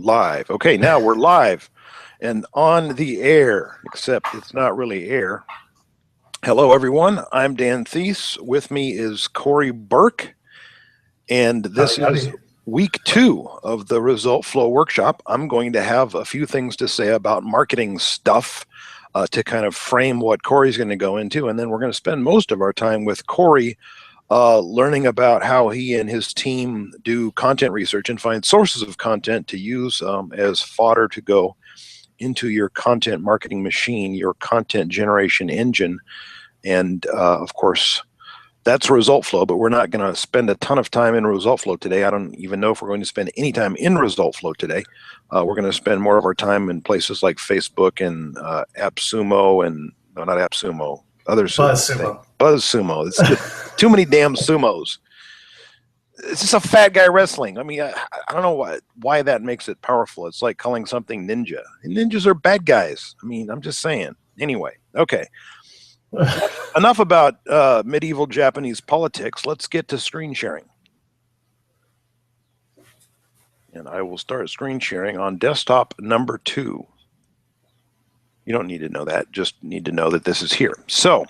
live. Okay, now we're live and on the air, except it's not really air. Hello, everyone. I'm Dan Thies. With me is Corey Burke, and this is week 2 of the ResultFlow Workshop. I'm going to have a few things to say about marketing stuff to kind of frame what Corey's going to go into, and then we're going to spend most of our time with Corey learning about how he and his team do content research and find sources of content to use as fodder to go into your content marketing machine, your content generation engine. And of course, that's ResultFlow, but we're not going to spend a ton of time in ResultFlow today. I don't even know if we're going to spend any time in ResultFlow today. We're going to spend more of our time in places like Facebook and AppSumo and, no, not AppSumo, other BuzzSumo. BuzzSumo. It's just too many damn sumos. It's just a fat guy wrestling. I mean, I don't know why that makes it powerful. It's like calling something ninja. And ninjas are bad guys. I mean, I'm just saying. Anyway, okay. Enough about medieval Japanese politics. Let's get to screen sharing. And I will start screen sharing on desktop number 2. You don't need to know that. Just need to know that this is here. So,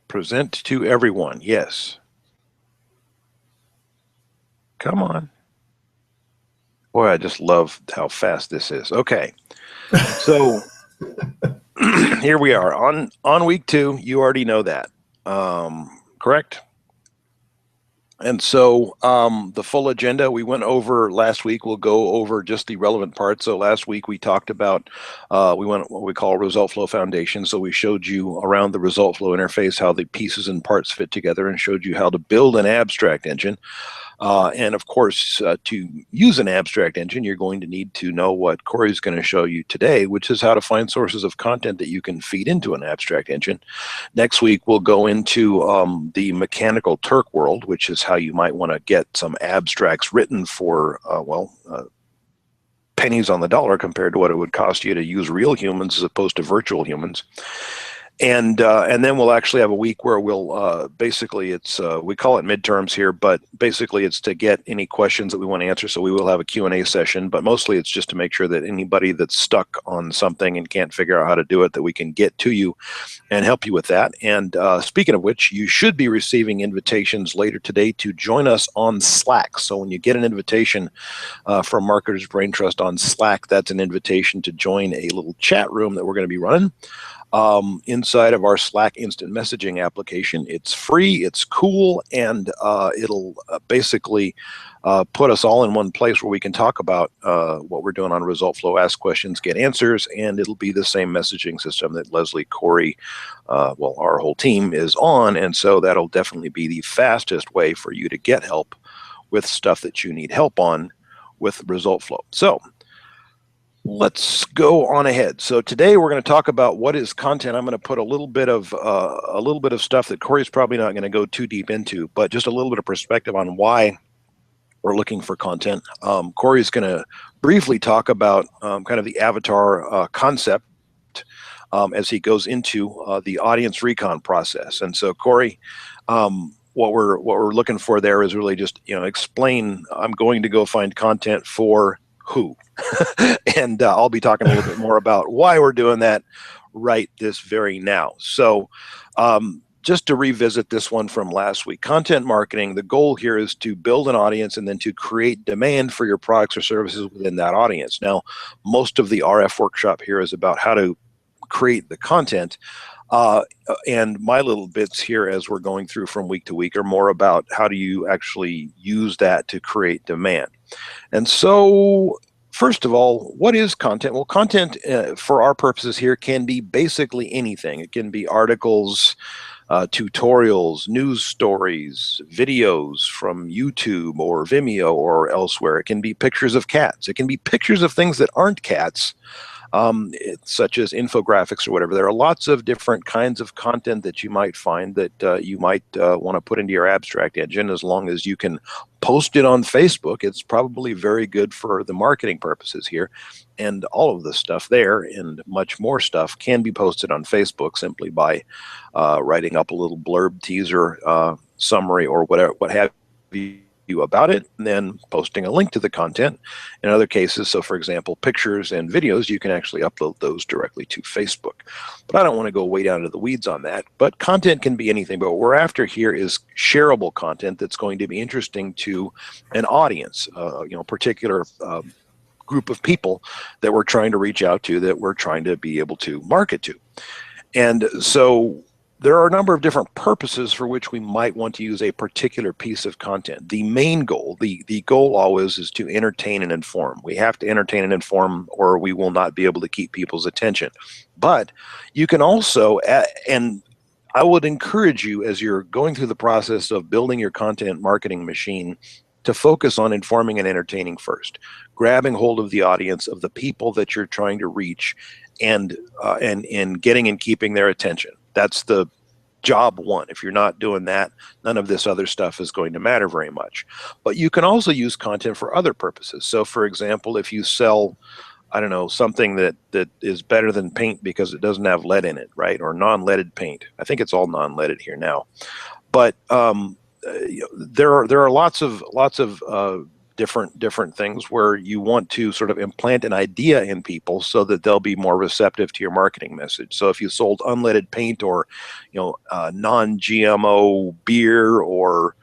present to everyone. Yes. Come on. Boy, I just love how fast this is. Okay. So, here we are on week 2. You already know that, correct? And so the full agenda we went over last week. We'll go over just the relevant parts. So last week we talked about we went what we call ResultFlow Foundation. So we showed you around the ResultFlow interface how the pieces and parts fit together, and showed you how to build an abstract engine. And of course, to use an abstract engine, you're going to need to know what Corey's going to show you today, which is how to find sources of content that you can feed into an abstract engine. Next week, we'll go into the mechanical Turk world, which is how you might want to get some abstracts written for, pennies on the dollar compared to what it would cost you to use real humans as opposed to virtual humans. And then we'll actually have a week where we'll basically, it's we call it midterms here, but basically it's to get any questions that we want to answer. So we will have a Q&A session, but mostly it's just to make sure that anybody that's stuck on something and can't figure out how to do it, that we can get to you and help you with that. And speaking of which, you should be receiving invitations later today to join us on Slack. So when you get an invitation from Marketers Brain Trust on Slack, that's an invitation to join a little chat room that we're going to be running inside of our Slack instant messaging application. It's free, it's cool, and it'll basically put us all in one place where we can talk about what we're doing on ResultFlow, ask questions, get answers, and it'll be the same messaging system that Leslie, Corey, well, our whole team is on, and so that'll definitely be the fastest way for you to get help with stuff that you need help on with ResultFlow. So, let's go on ahead. So today we're going to talk about what is content. I'm going to put a little bit of stuff that Corey's probably not going to go too deep into, but just a little bit of perspective on why we're looking for content. Corey's going to briefly talk about kind of the avatar concept as he goes into the audience recon process. And so Corey, what we're looking for there is really just explain. I'm going to go find content for who. And I'll be talking a little bit more about why we're doing that right this very now. So just to revisit this one from last week, content marketing, the goal here is to build an audience and then to create demand for your products or services within that audience. Now, most of the RF workshop here is about how to create the content. And my little bits here as we're going through from week to week are more about how do you actually use that to create demand. And so, first of all, what is content? Well, content for our purposes here can be basically anything. It can be articles, tutorials, news stories, videos from YouTube or Vimeo or elsewhere. It can be pictures of cats. It can be pictures of things that aren't cats, such as infographics or whatever. There are lots of different kinds of content that you might find that you might want to put into your abstract engine. As long as you can post it on Facebook, it's probably very good for the marketing purposes here. And all of the stuff there and much more stuff can be posted on Facebook simply by writing up a little blurb, teaser, summary, or whatever, what have you about it, and then posting a link to the content. In other cases, so for example, pictures and videos, you can actually upload those directly to Facebook. But I don't want to go way down into the weeds on that. But content can be anything. But what we're after here is shareable content that's going to be interesting to an audience, particular group of people that we're trying to reach out to, that we're trying to be able to market to. And so there are a number of different purposes for which we might want to use a particular piece of content. The main goal, the goal always is to entertain and inform. We have to entertain and inform, or we will not be able to keep people's attention. But you can also, and I would encourage you as you're going through the process of building your content marketing machine, to focus on informing and entertaining first, grabbing hold of the audience, of the people that you're trying to reach, and getting and keeping their attention. That's the job one. If you're not doing that, none of this other stuff is going to matter very much. But you can also use content for other purposes. So for example, if you sell, I don't know, something that is better than paint because it doesn't have lead in it, right? Or non-leaded paint. I think it's all non-leaded here now. But there are lots of different things where you want to sort of implant an idea in people so that they'll be more receptive to your marketing message. So if you sold unleaded paint, or non-GMO beer, or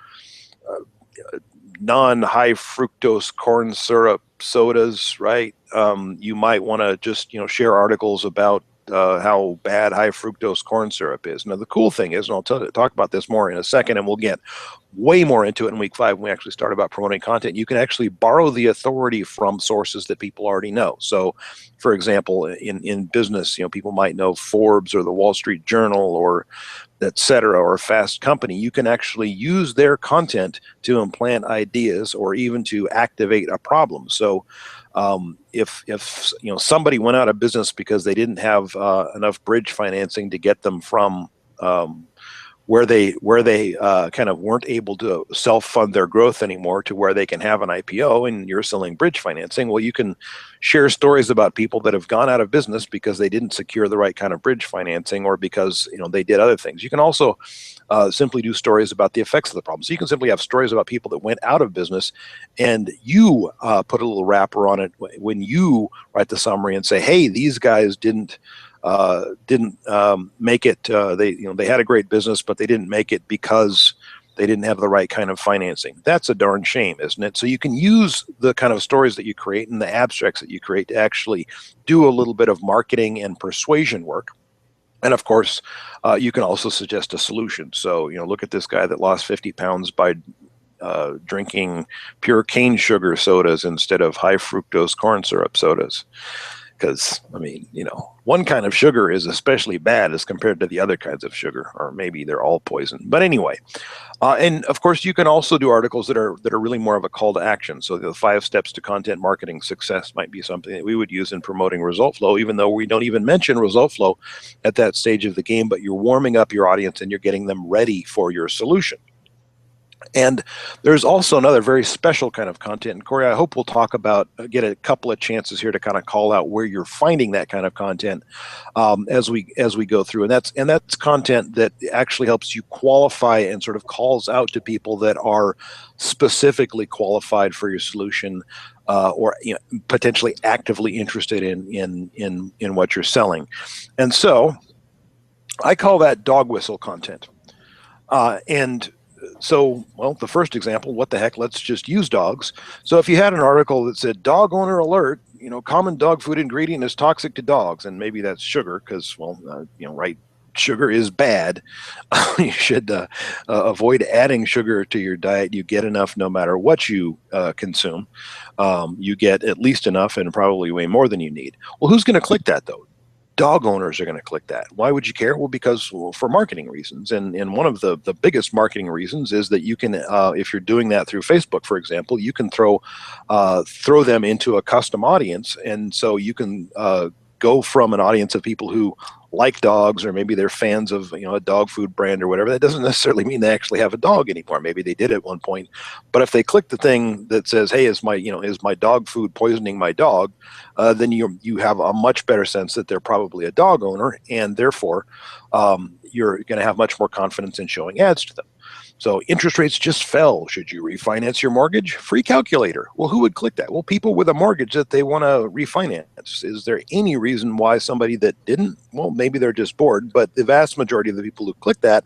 non-high fructose corn syrup sodas, right? You might want to just share articles about how bad high fructose corn syrup is. Now the cool thing is, and I'll talk about this more in a second, and we'll get way more into it in week 5 when we actually start about promoting content. You can actually borrow the authority from sources that people already know. So for example, in business, people might know Forbes or the Wall Street Journal, or etc., or Fast Company. You can actually use their content to implant ideas or even to activate a problem. So if somebody went out of business because they didn't have enough bridge financing to get them from where they kind of weren't able to self-fund their growth anymore to where they can have an IPO, and you're selling bridge financing, well, you can share stories about people that have gone out of business because they didn't secure the right kind of bridge financing, or because they did other things. You can also simply do stories about the effects of the problem. So you can simply have stories about people that went out of business, and you put a little wrapper on it when you write the summary and say, hey, these guys didn't make it. They had a great business, but they didn't make it because they didn't have the right kind of financing. That's a darn shame, isn't it? So you can use the kind of stories that you create and the abstracts that you create to actually do a little bit of marketing and persuasion work. And of course, you can also suggest a solution. So, look at this guy that lost 50 pounds by drinking pure cane sugar sodas instead of high fructose corn syrup sodas. Because, one kind of sugar is especially bad as compared to the other kinds of sugar, or maybe they're all poison. But anyway, and of course, you can also do articles that are really more of a call to action. So the 5 steps to content marketing success might be something that we would use in promoting ResultFlow, even though we don't even mention ResultFlow at that stage of the game, but you're warming up your audience and you're getting them ready for your solution. And there's also another very special kind of content. And Corey, I hope we'll talk about, get a couple of chances here to kind of call out where you're finding that kind of content as we go through. And that's content that actually helps you qualify and sort of calls out to people that are specifically qualified for your solution, or potentially actively interested in what you're selling. And so I call that dog whistle content. So, well, the first example, what the heck, let's just use dogs. So if you had an article that said, dog owner alert, common dog food ingredient is toxic to dogs, and maybe that's sugar because, right, sugar is bad. You should avoid adding sugar to your diet. You get enough no matter what you consume. You get at least enough, and probably way more than you need. Well, who's going to click that, though? Dog owners are going to click that. Why would you care? Well, because for marketing reasons. And one of the biggest marketing reasons is that you can, if you're doing that through Facebook, for example, you can throw them into a custom audience. And so you can go from an audience of people who like dogs, or maybe they're fans of a dog food brand or whatever. That doesn't necessarily mean they actually have a dog anymore. Maybe they did at one point, but if they click the thing that says, hey, is my dog food poisoning my dog, then you have a much better sense that they're probably a dog owner, and therefore you're going to have much more confidence in showing ads to them. So interest rates just fell. Should you refinance your mortgage? Free calculator. Well, who would click that? Well, people with a mortgage that they want to refinance. Is there any reason why somebody that didn't? Well, maybe they're just bored, but the vast majority of the people who click that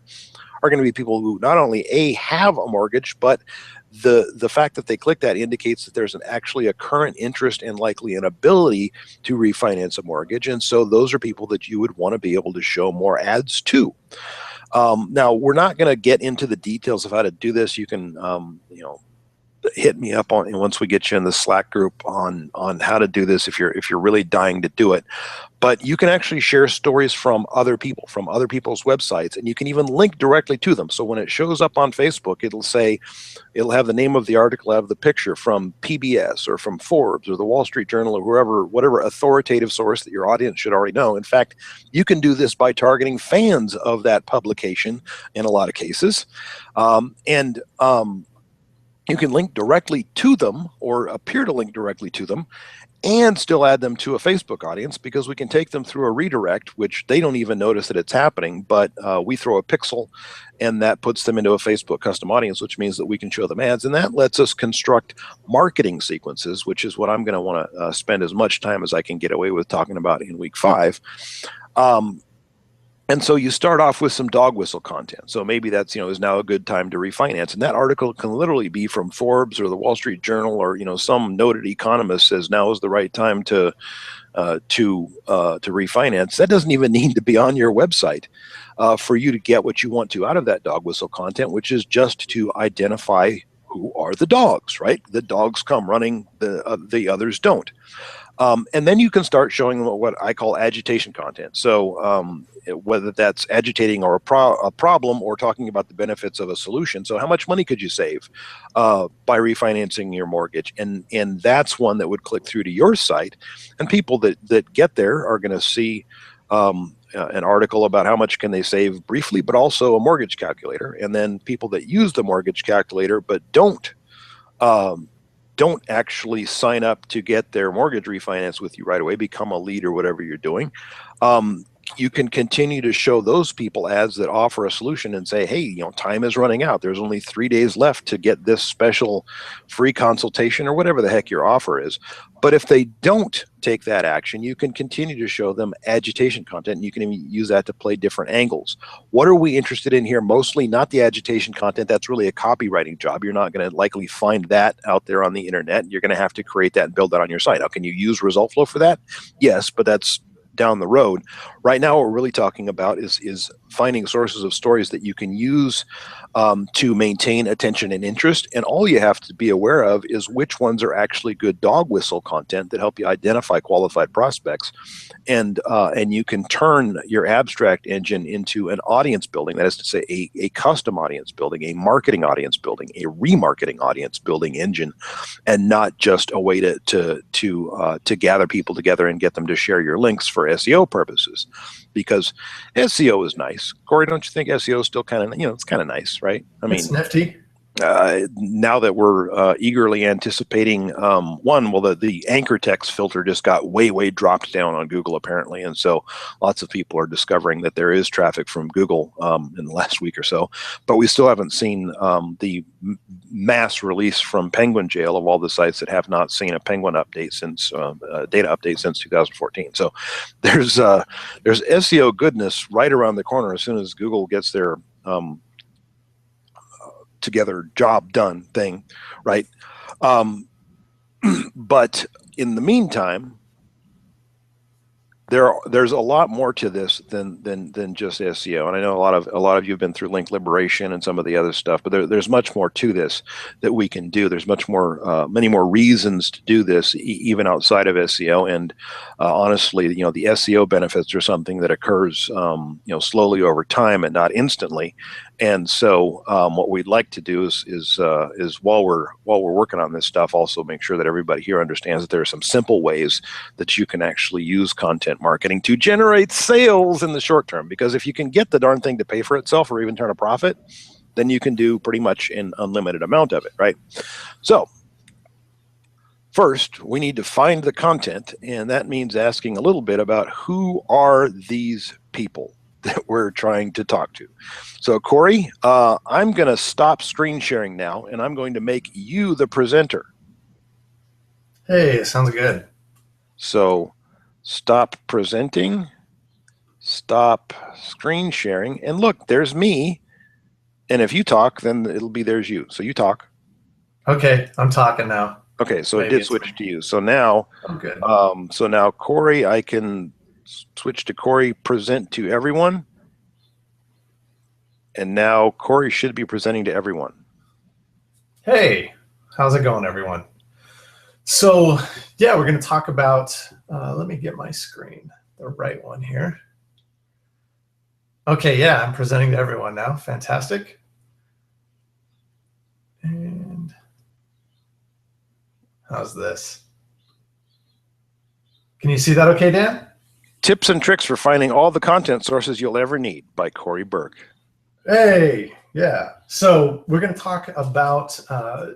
are going to be people who not only have a mortgage, but the fact that they click that indicates that there's actually a current interest and likely an ability to refinance a mortgage. And so those are people that you would want to be able to show more ads to. Now, we're not going to get into the details of how to do this. You can, hit me up on, and once we get you in the Slack group on how to do this, if you're really dying to do it. But you can actually share stories from other people, from other people's websites, and you can even link directly to them. So when it shows up on Facebook, it'll have the name of the article, have the picture from PBS or from Forbes or the Wall Street Journal or whatever authoritative source that your audience should already know. In fact, you can do this by targeting fans of that publication in a lot of cases. You can link directly to them or appear to link directly to them and still add them to a Facebook audience, because we can take them through a redirect, which they don't even notice that it's happening, but we throw a pixel and that puts them into a Facebook custom audience, which means that we can show them ads, and that lets us construct marketing sequences, which is what I'm going to want to spend as much time as I can get away with talking about in week 5. And so you start off with some dog whistle content. So maybe that's, is now a good time to refinance. And that article can literally be from Forbes or the Wall Street Journal, or, some noted economist says now is the right time to refinance. That doesn't even need to be on your website for you to get what you want to out of that dog whistle content, which is just to identify who are the dogs, right? The dogs come running, the others don't. And then you can start showing them what I call agitation content. So whether that's agitating or a problem, or talking about the benefits of a solution. So how much money could you save by refinancing your mortgage? And that's one that would click through to your site. And people that get there are going to see an article about how much can they save briefly, but also a mortgage calculator. And then people that use the mortgage calculator but don't actually sign up to get their mortgage refinance with you right away, become a lead or whatever you're doing. You can continue to show those people ads that offer a solution and say, hey, time is running out. There's only 3 days left to get this special free consultation or whatever the heck your offer is. But if they don't take that action, you can continue to show them agitation content. And you can even use that to play different angles. What are we interested in here? Mostly not the agitation content. That's really a copywriting job. You're not going to likely find that out there on the internet. You're going to have to create that and build that on your site. Now, can you use ResultFlow for that? Yes, but that's down the road. Right now, what we're really talking about is finding sources of stories that you can use to maintain attention and interest. And all you have to be aware of is which ones are actually good dog whistle content that help you identify qualified prospects. And you can turn your abstract engine into an audience building. That is to say, a custom audience building, a marketing audience building, a remarketing audience building engine, and not just a way to gather people together and get them to share your links for SEO purposes. Because SEO is nice. Corey, don't you think SEO is still kind of, it's kind of nice, right? I mean, it's nifty. Now that we're eagerly anticipating the anchor text filter just got way dropped down on Google apparently, and so lots of people are discovering that there is traffic from Google in the last week or so, but we still haven't seen the mass release from Penguin Jail of all the sites that have not seen a Penguin update since data update since 2014. So there's SEO goodness right around the corner as soon as Google gets their together job done thing, right? But in the meantime, there's a lot more to this than just SEO. And I know a lot of you have been through link liberation and some of the other stuff, but there's much more to this that we can do. There's many more reasons to do this, even outside of SEO. And honestly, the SEO benefits are something that occurs, slowly over time and not instantly. And so what we'd like to do is while we're working on this stuff, also make sure that everybody here understands that there are some simple ways that you can actually use content marketing to generate sales in the short term. Because if you can get the darn thing to pay for itself or even turn a profit, then you can do pretty much an unlimited amount of it, right? So first, we need to find the content, and that means asking a little bit about who are these people. that we're trying to talk to. So Corey, I'm going to stop screen sharing now, and I'm going to make you the presenter. Hey, sounds good. So stop presenting, stop screen sharing, and look, there's me. And if you talk, then it'll be there's you. So you talk. Okay, I'm talking now. Okay, so Maybe it did it's switch me. to you. So now, I'm good. so now Corey, I can switch to Corey, present to everyone. And now Corey should be presenting to everyone. Hey, how's it going, everyone? So, yeah, we're going to talk about, let me get my screen, the right one here. Okay, yeah, I'm presenting to everyone now. Fantastic. And how's this? Can you see that okay, Dan? Tips and Tricks for Finding All the Content Sources You'll Ever Need by Corey Burke. Hey, yeah. So we're going to talk about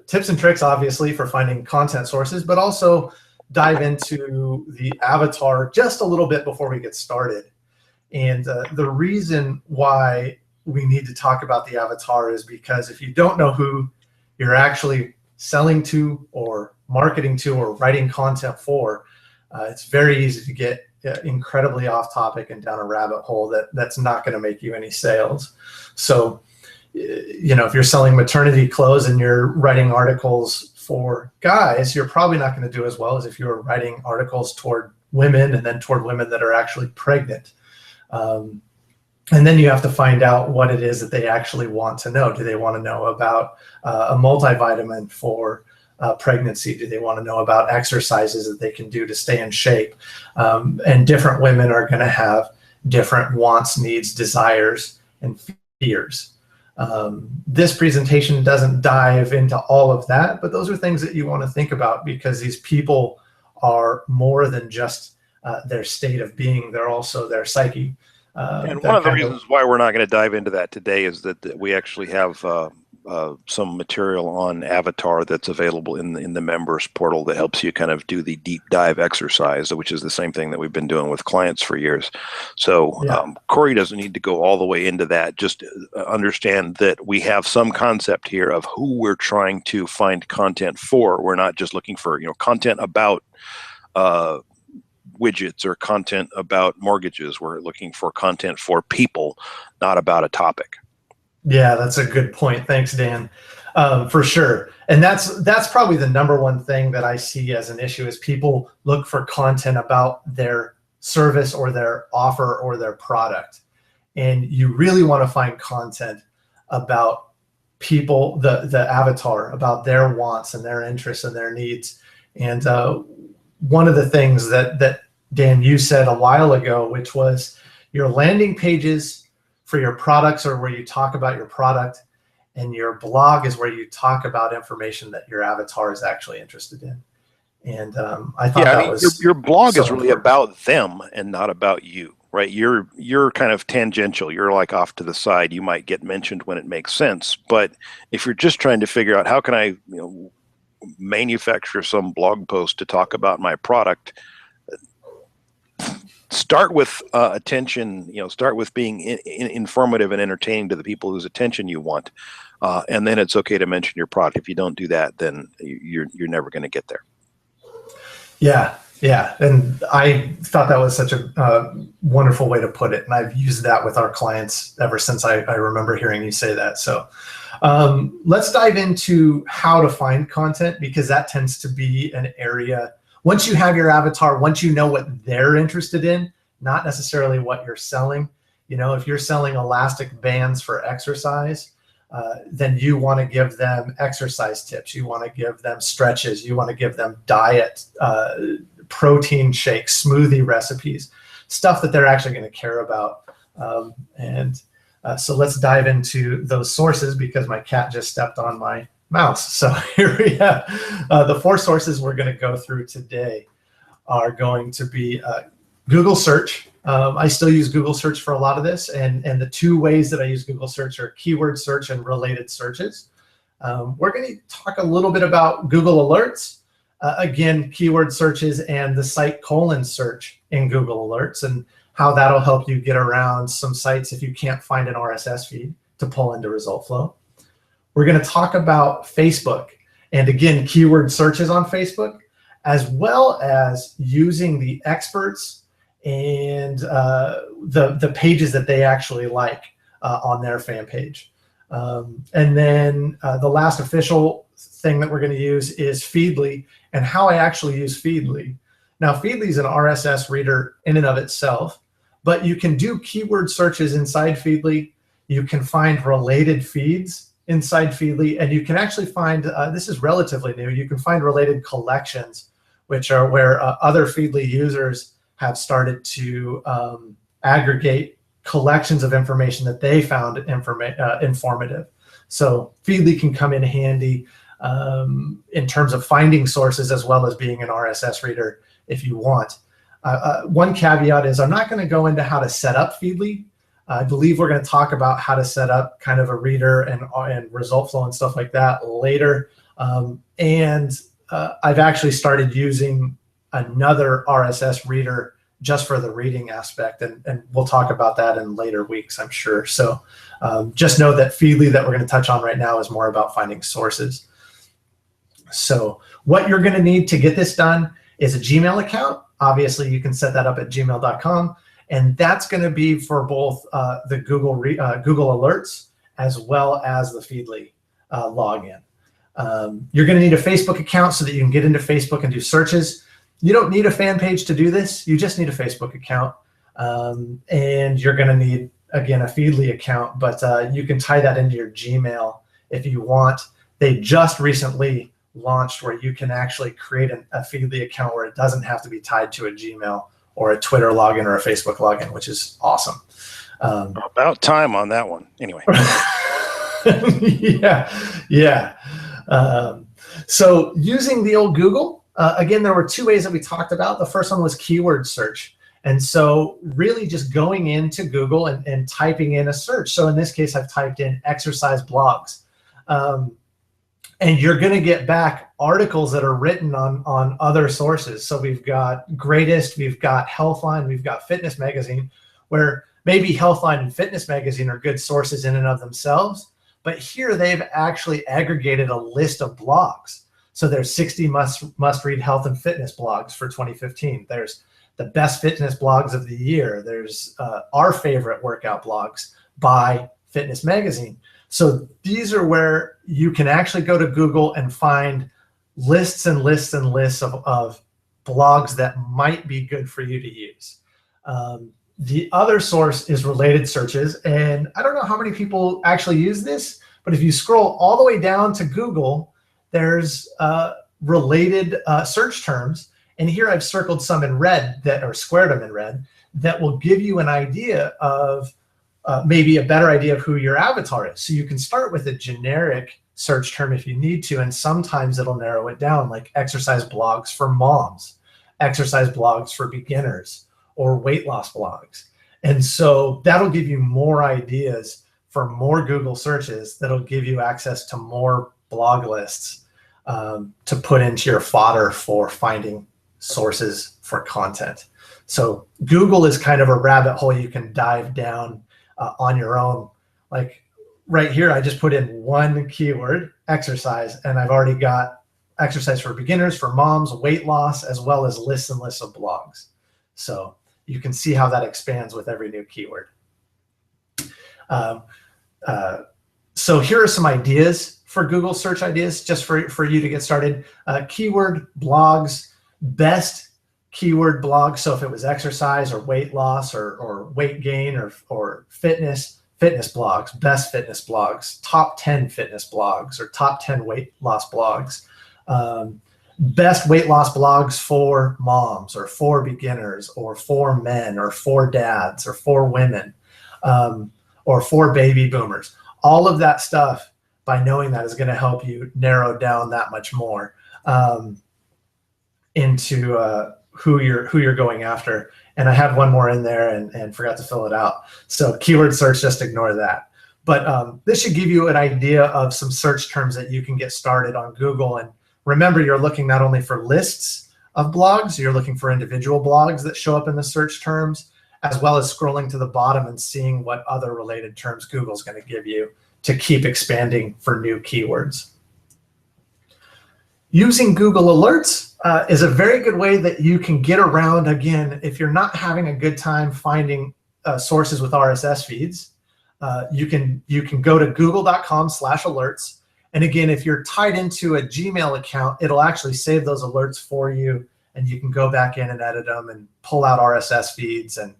tips and tricks, obviously, for finding content sources, but also dive into the avatar just a little bit before we get started. And the reason why we need to talk about the avatar is because if you don't know who you're actually selling to or marketing to or writing content for, it's very easy to get incredibly off topic and down a rabbit hole that's not going to make you any sales. So, you know, if you're selling maternity clothes and you're writing articles for guys, you're probably not going to do as well as if you're writing articles toward women and then toward women that are actually pregnant. And then you have to find out what it is that they actually want to know. Do they want to know about a multivitamin for pregnancy? Do they want to know about exercises that they can do to stay in shape? And different women are going to have different wants, needs, desires, and fears. This presentation doesn't dive into all of that, but those are things that you want to think about because these people are more than just their state of being. They're also their psyche. And one of the reasons why we're not going to dive into that today is that we actually have some material on Avatar that's available in the members portal that helps you kind of do the deep dive exercise, which is the same thing that we've been doing with clients for years. So yeah. Corey doesn't need to go all the way into that. Just understand that we have some concept here of who we're trying to find content for. We're not just looking for, you know, content about widgets or content about mortgages. We're looking for content for people, not about a topic. Yeah, that's a good point. Thanks, Dan. For sure. And that's probably the number one thing that I see as an issue is people look for content about their service or their offer or their product. And you really want to find content about people, the avatar, about their wants and their interests and their needs. And one of the things that Dan, you said a while ago, which was your landing pages for your products or where you talk about your product, and your blog is where you talk about information that your avatar is actually interested in. And I thought that was your blog so is really important. about them and not about you, right? You're kind of tangential. You're like off to the side. You might get mentioned when it makes sense, but if you're just trying to figure out how can I, manufacture some blog post to talk about my product, start with attention, start with being informative and entertaining to the people whose attention you want. And then it's okay to mention your product. If you don't do that, then you're never going to get there. Yeah. And I thought that was such a wonderful way to put it. And I've used that with our clients ever since I remember hearing you say that. So let's dive into how to find content, because that tends to be an area. Once you have your avatar, once you know what they're interested in, not necessarily what you're selling. If you're selling elastic bands for exercise, then you want to give them exercise tips. You want to give them stretches. You want to give them diet, protein shakes, smoothie recipes, stuff that they're actually going to care about. So let's dive into those sources, because my cat just stepped on my mouse. So here we have the 4 sources we're going to go through today are going to be Google search. I still use Google search for a lot of this, and the 2 ways that I use Google search are keyword search and related searches. We're going to talk a little bit about Google Alerts, again, keyword searches and the site colon search in Google Alerts, and how that'll help you get around some sites if you can't find an RSS feed to pull into ResultFlow. We're going to talk about Facebook, and again, keyword searches on Facebook, as well as using the experts and the pages that they actually like on their fan page. And then the last official thing that we're going to use is Feedly, and how I actually use Feedly. Now, Feedly is an RSS reader in and of itself, but you can do keyword searches inside Feedly. You can find related feeds inside Feedly, and you can actually find, this is relatively new, you can find related collections, which are where other Feedly users have started to aggregate collections of information that they found informative. So Feedly can come in handy in terms of finding sources as well as being an RSS reader if you want. One caveat is I'm not going to go into how to set up Feedly. I believe we're going to talk about how to set up kind of a reader and ResultFlow and stuff like that later. I've actually started using another RSS reader just for the reading aspect, and we'll talk about that in later weeks, I'm sure. So just know that Feedly that we're going to touch on right now is more about finding sources. So what you're going to need to get this done is a Gmail account. Obviously, you can set that up at gmail.com, and that's going to be for both the Google Alerts as well as the Feedly login. You're going to need a Facebook account so that you can get into Facebook and do searches. You don't need a fan page to do this. You just need a Facebook account. And you're going to need, again, a Feedly account, but you can tie that into your Gmail if you want. They just recently launched where you can actually create a Feedly account where it doesn't have to be tied to a Gmail or a Twitter login or a Facebook login, which is awesome. About time on that one. Anyway. Yeah. So using the old Google, again, there were two ways that we talked about. The first one was keyword search. And so really just going into Google and typing in a search. So in this case, I've typed in exercise blogs. And you're going to get back articles that are written on other sources. So we've got Greatest, we've got Healthline, we've got Fitness Magazine, where maybe Healthline and Fitness Magazine are good sources in and of themselves. But here they've actually aggregated a list of blogs. So there's 60 must-read health and fitness blogs for 2015. There's the best fitness blogs of the year. There's our favorite workout blogs by Fitness Magazine. So these are where you can actually go to Google and find lists and lists and lists of blogs that might be good for you to use. The other source is related searches. And I don't know how many people actually use this, but if you scroll all the way down to Google, there's related search terms. And here I've circled some in red or squared them in red that will give you an idea of maybe a better idea of who your avatar is. So you can start with a generic search term if you need to, and sometimes it'll narrow it down, like exercise blogs for moms, exercise blogs for beginners, or weight loss blogs. And so that'll give you more ideas for more Google searches that'll give you access to more blog lists to put into your fodder for finding sources for content. So Google is kind of a rabbit hole you can dive down on your own. Like right here, I just put in one keyword, exercise, and I've already got exercise for beginners, for moms, weight loss, as well as lists and lists of blogs. So you can see how that expands with every new keyword. So here are some ideas for Google search ideas just for you to get started. Keyword blogs, best keyword blogs. So if it was exercise or weight loss or weight gain or fitness blogs, best fitness blogs, top 10 fitness blogs or top 10 weight loss blogs, best weight loss blogs for moms or for beginners or for men or for dads or for women or for baby boomers. All of that stuff, by knowing that, is going to help you narrow down that much more into who you're going after. And I had one more in there and forgot to fill it out. So keyword search, just ignore that. But this should give you an idea of some search terms that you can get started on Google. And remember, you're looking not only for lists of blogs, you're looking for individual blogs that show up in the search terms, as well as scrolling to the bottom and seeing what other related terms Google's going to give you to keep expanding for new keywords. Using Google Alerts is a very good way that you can get around, again, if you're not having a good time finding sources with RSS feeds, you can go to google.com/alerts. And again, if you're tied into a Gmail account, it'll actually save those alerts for you, and you can go back in and edit them and pull out RSS feeds and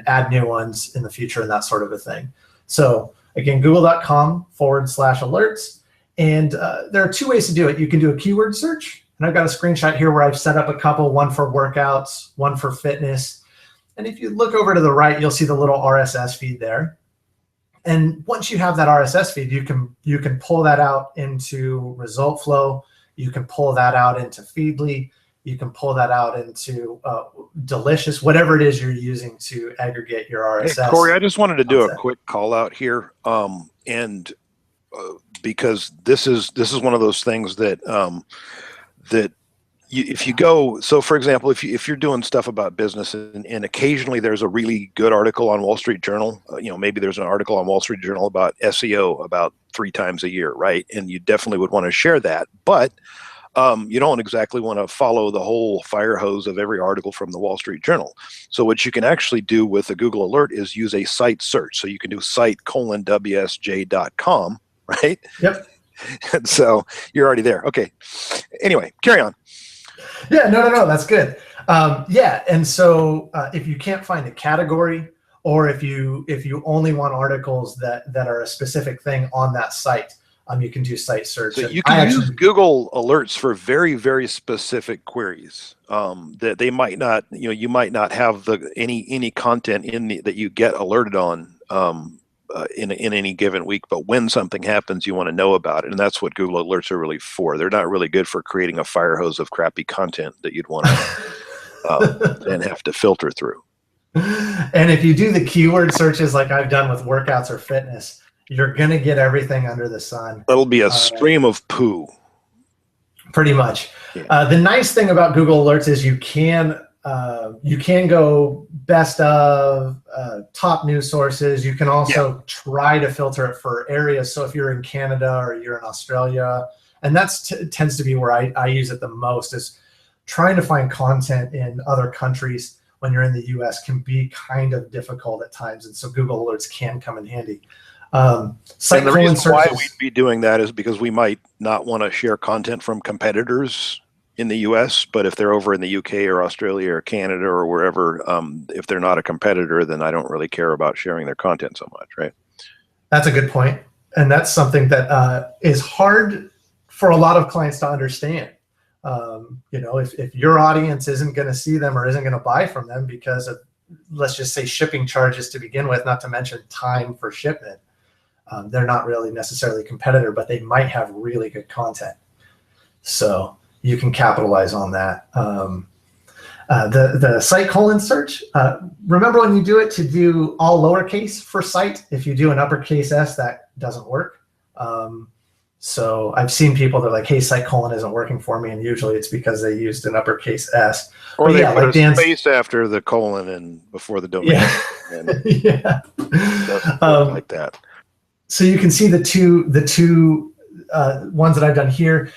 add new ones in the future and that sort of a thing. So again, google.com/alerts. And there are two ways to do it. You can do a keyword search. And I've got a screenshot here where I've set up a couple, one for workouts, one for fitness. And if you look over to the right, you'll see the little RSS feed there. And once you have that RSS feed, you can pull that out into ResultFlow. You can pull that out into Feedly. You can pull that out into Delicious, whatever it is you're using to aggregate your RSS. Hey, Corey, I just wanted to do a quick call out here, because this is one of those things that if you go, so for example, if you're doing stuff about business and occasionally there's a really good article on Wall Street Journal, maybe there's an article on Wall Street Journal about SEO about 3 times a year, right? And you definitely would want to share that, but you don't exactly want to follow the whole fire hose of every article from the Wall Street Journal. So what you can actually do with a Google Alert is use a site search. So you can do site:/wsj.com, right? Yep. And so you're already there. Okay. Anyway, carry on. Yeah, no, that's good. Yeah, and so if you can't find a category, or if you only want articles that are a specific thing on that site, you can do site search. So you can use Google Alerts for very, very specific queries that they might not, you might not have any content that you get alerted on in any given week, but when something happens, you want to know about it, and that's what Google Alerts are really for. They're not really good for creating a fire hose of crappy content that you'd want to then have to filter through. And if you do the keyword searches like I've done with workouts or fitness, you're going to get everything under the sun. It'll be a stream of poo. Pretty much. Yeah. The nice thing about Google Alerts is you can go best of, top news sources. You can also try to filter it for areas. So if you're in Canada or you're in Australia, and that's tends to be where I use it the most, is trying to find content in other countries when you're in the US can be kind of difficult at times. And so Google Alerts can come in handy. And the reason why we'd be doing that is because we might not want to share content from competitors in the US, but if they're over in the UK or Australia or Canada or wherever, if they're not a competitor, then I don't really care about sharing their content so much, right? That's a good point. And that's something that is hard for a lot of clients to understand. If your audience isn't going to see them or isn't going to buy from them because of, let's just say, shipping charges to begin with, not to mention time for shipment, they're not really necessarily a competitor, but they might have really good content. So you can capitalize on that. The site : search, remember when you do it to do all lowercase for site. If you do an uppercase S, that doesn't work. So I've seen people that are like, hey, site : isn't working for me, and usually it's because they used an uppercase S. Or but they put a space after the colon and before the domain. Yeah. And yeah. like that. So you can see the two ones that I've done here.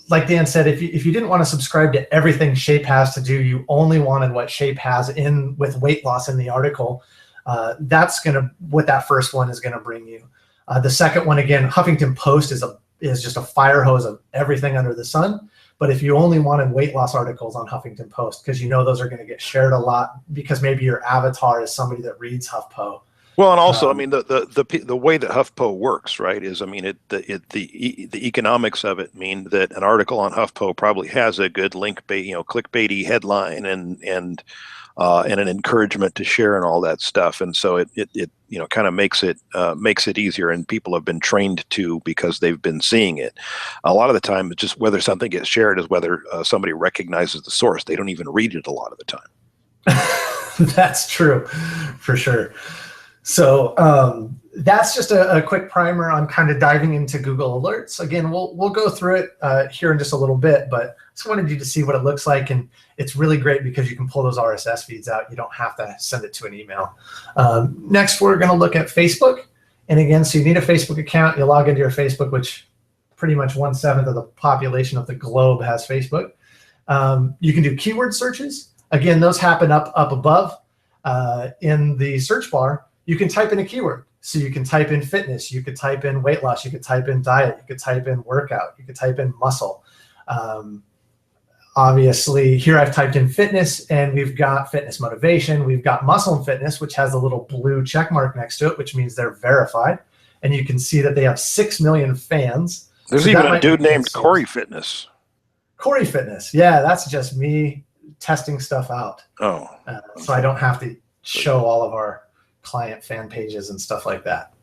Like Dan said, if you didn't want to subscribe to everything Shape has to do, you only wanted what Shape has with weight loss in the article, that's what that first one is gonna bring you. The second one, again, Huffington Post is just a fire hose of everything under the sun. But if you only wanted weight loss articles on Huffington Post, because those are gonna get shared a lot, because maybe your avatar is somebody that reads HuffPo. Well, and also, the way that HuffPo works, right, is, the economics of it mean that an article on HuffPo probably has a good clickbaity headline and an encouragement to share and all that stuff, and so it kind of makes it easier, and people have been trained to, because they've been seeing it. A lot of the time, it's just whether something gets shared is whether somebody recognizes the source. They don't even read it a lot of the time. That's true, for sure. So that's just a quick primer on kind of diving into Google Alerts. Again, we'll go through it here in just a little bit, but Just wanted you to see what it looks like, and it's really great because you can pull those RSS feeds out. You don't have to send it to an email. Next, we're going to look at Facebook. And again, so you need a Facebook account. You log into your Facebook, which pretty much 1/7 of the population of the globe has Facebook. You can do keyword searches. Again, those happen up above in the search bar. You can type in a keyword. So you can type in fitness. You could type in weight loss. You could type in diet. You could type in workout. You could type in muscle. Obviously, here I've typed in fitness, and we've got fitness motivation. We've got muscle and fitness, which has a little blue check mark next to it, which means they're verified. And you can see that they have 6 million fans. There's so even a dude named Corey Fitness. Corey Fitness. Yeah, that's just me testing stuff out. Oh. So I don't have to show all of our client fan pages and stuff like that.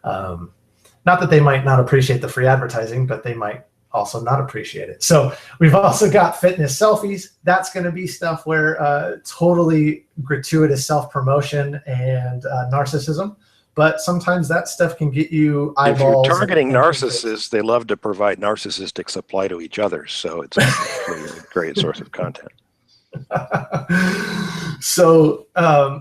Not that they might not appreciate the free advertising, but they might also not appreciate it. So we've also got fitness selfies. That's going to be stuff where totally gratuitous self-promotion and narcissism. But sometimes that stuff can get you eyeballs. If you're targeting narcissists, they love to provide narcissistic supply to each other. So it's a great source of content. So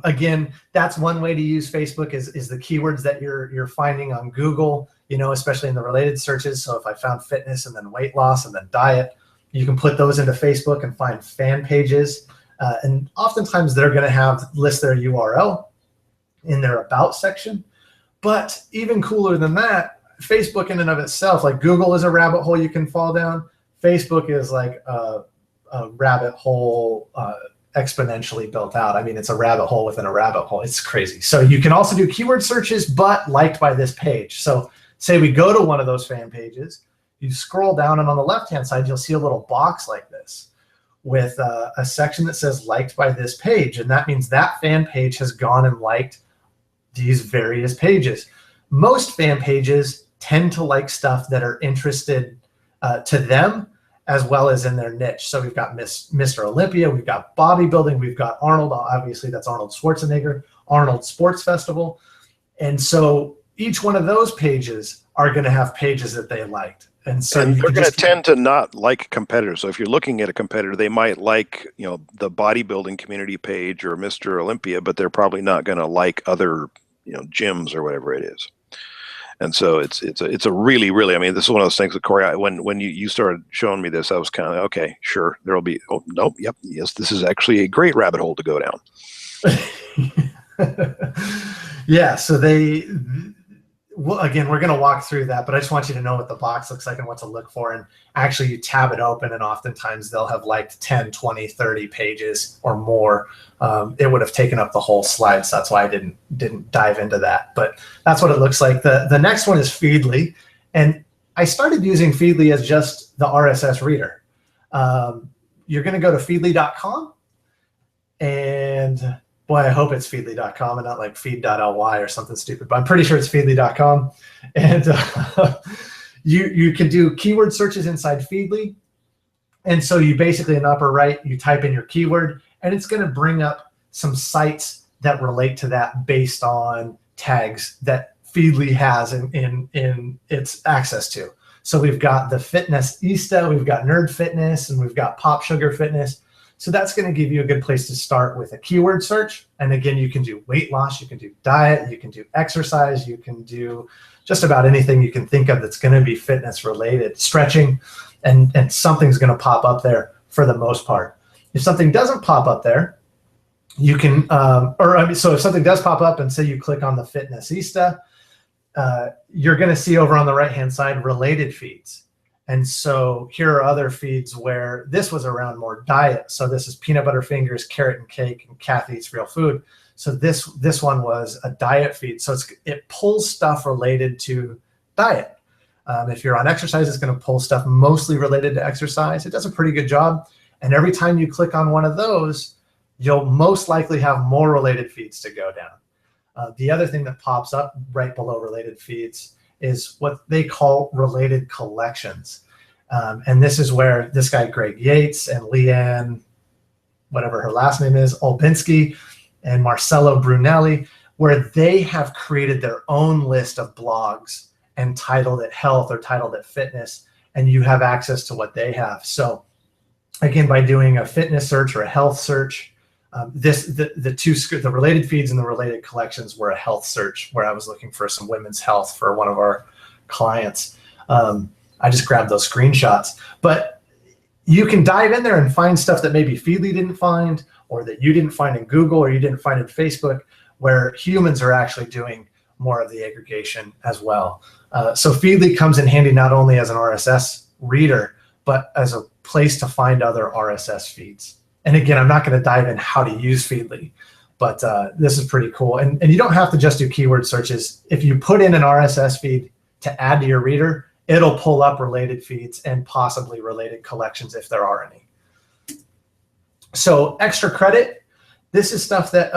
again, that's one way to use Facebook is the keywords that you're finding on Google, especially in the related searches. So if I found fitness and then weight loss and then diet, you can put those into Facebook and find fan pages. And oftentimes they're going to list their URL in their about section. But even cooler than that, Facebook in and of itself, like Google is a rabbit hole you can fall down. Facebook is like a rabbit hole exponentially built out. I mean, it's a rabbit hole within a rabbit hole. It's crazy. So you can also do keyword searches, but liked by this page. So say we go to one of those fan pages, you scroll down, and on the left-hand side, you'll see a little box like this with a section that says liked by this page. And that means that fan page has gone and liked these various pages. Most fan pages tend to like stuff that are interested to them, as well as in their niche. So we've got Mr. Olympia, we've got bodybuilding, we've got Arnold, obviously that's Arnold Schwarzenegger, Arnold Sports Festival. And so each one of those pages are going to have pages that they liked. And so they're going to tend to not like competitors. So if you're looking at a competitor, they might like, the bodybuilding community page or Mr. Olympia, but they're probably not going to like other, gyms or whatever it is. And so it's a really, really, I mean, this is one of those things that Corey, when you started showing me this, I was kind of, okay, sure, there'll be, oh, nope, yep, yes, this is actually a great rabbit hole to go down. Yeah, so well, again, we're going to walk through that, but I just want you to know what the box looks like and what to look for. And actually, you tab it open, and oftentimes they'll have liked 10, 20, 30 pages or more. It would have taken up the whole slide, so that's why I didn't dive into that. But that's what it looks like. The next one is Feedly, and I started using Feedly as just the RSS reader. You're going to go to feedly.com, and boy, I hope it's feedly.com and not like feed.ly or something stupid, but I'm pretty sure it's feedly.com. And you can do keyword searches inside Feedly. And so you basically, in the upper right, you type in your keyword, and it's going to bring up some sites that relate to that based on tags that Feedly has in its access to. So we've got the Fitnessista, we've got Nerd Fitness, and we've got Pop Sugar Fitness. So that's going to give you a good place to start with a keyword search. And again, you can do weight loss, you can do diet, you can do exercise, you can do just about anything you can think of that's going to be fitness related, stretching, and something's going to pop up there for the most part. If something doesn't pop up there, you can, so if something does pop up and say you click on the Fitnessista, you're going to see over on the right-hand side related feeds. And so here are other feeds where this was around more diet. So this is peanut butter fingers, carrot and cake, and Kathy Eats Real Food. So this one was a diet feed. So it pulls stuff related to diet. If you're on exercise, it's going to pull stuff mostly related to exercise. It does a pretty good job. And every time you click on one of those, you'll most likely have more related feeds to go down. The other thing that pops up right below related feeds is what they call related collections. And this is where this guy, Greg Yates, and Leanne, whatever her last name is, Olbinski, and Marcello Brunelli, where they have created their own list of blogs and titled it health or titled it fitness, and you have access to what they have. So again, by doing a fitness search or a health search. The related feeds and the related collections were a health search where I was looking for some women's health for one of our clients. I just grabbed those screenshots, but you can dive in there and find stuff that maybe Feedly didn't find, or that you didn't find in Google, or you didn't find in Facebook, where humans are actually doing more of the aggregation as well. So Feedly comes in handy not only as an RSS reader, but as a place to find other RSS feeds. And again, I'm not going to dive in how to use Feedly, but this is pretty cool. And you don't have to just do keyword searches. If you put in an RSS feed to add to your reader, it'll pull up related feeds and possibly related collections if there are any. So extra credit, this is stuff that,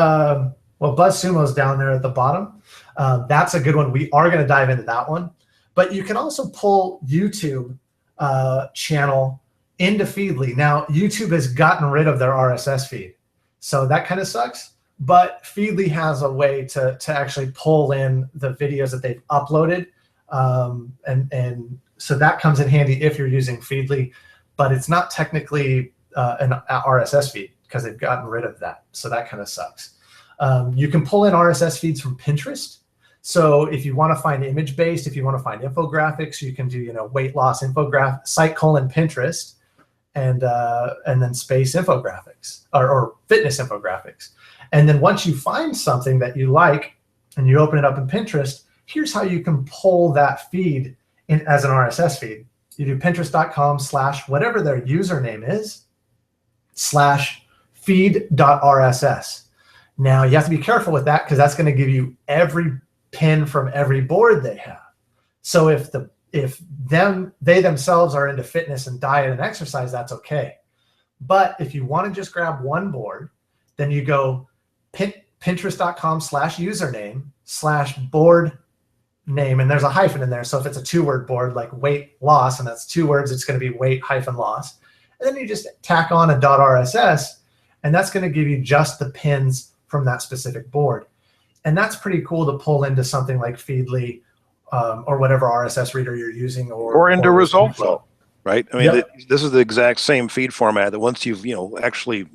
well, BuzzSumo's down there at the bottom. That's a good one. We are going to dive into that one. But you can also pull YouTube channel into Feedly. Now, YouTube has gotten rid of their RSS feed, so that kind of sucks. But Feedly has a way to actually pull in the videos that they've uploaded. And so that comes in handy if you're using Feedly, but it's not technically an RSS feed because they've gotten rid of that. So that kind of sucks. You can pull in RSS feeds from Pinterest. So if you want to find image-based, if you want to find infographics, you can do, weight loss infographic, /Pinterest, and then space infographics or fitness infographics. And then once you find something that you like and you open it up in Pinterest, here's how you can pull that feed in as an RSS feed. You do pinterest.com/whatever their username is /feed.rss. Now you have to be careful with that because that's going to give you every pin from every board they have. So if they themselves are into fitness and diet and exercise, that's okay. But if you want to just grab one board, then you go pinterest.com/username/board name, and there's a hyphen in there. So if it's a 2-word board like weight loss, and that's 2 words, it's going to be weight-loss. And then you just tack on a .rss, and that's going to give you just the pins from that specific board. And that's pretty cool to pull into something like Feedly or whatever RSS reader you're using, or into ResultFlow, right? I mean, yep. This is the exact same feed format that once you've actually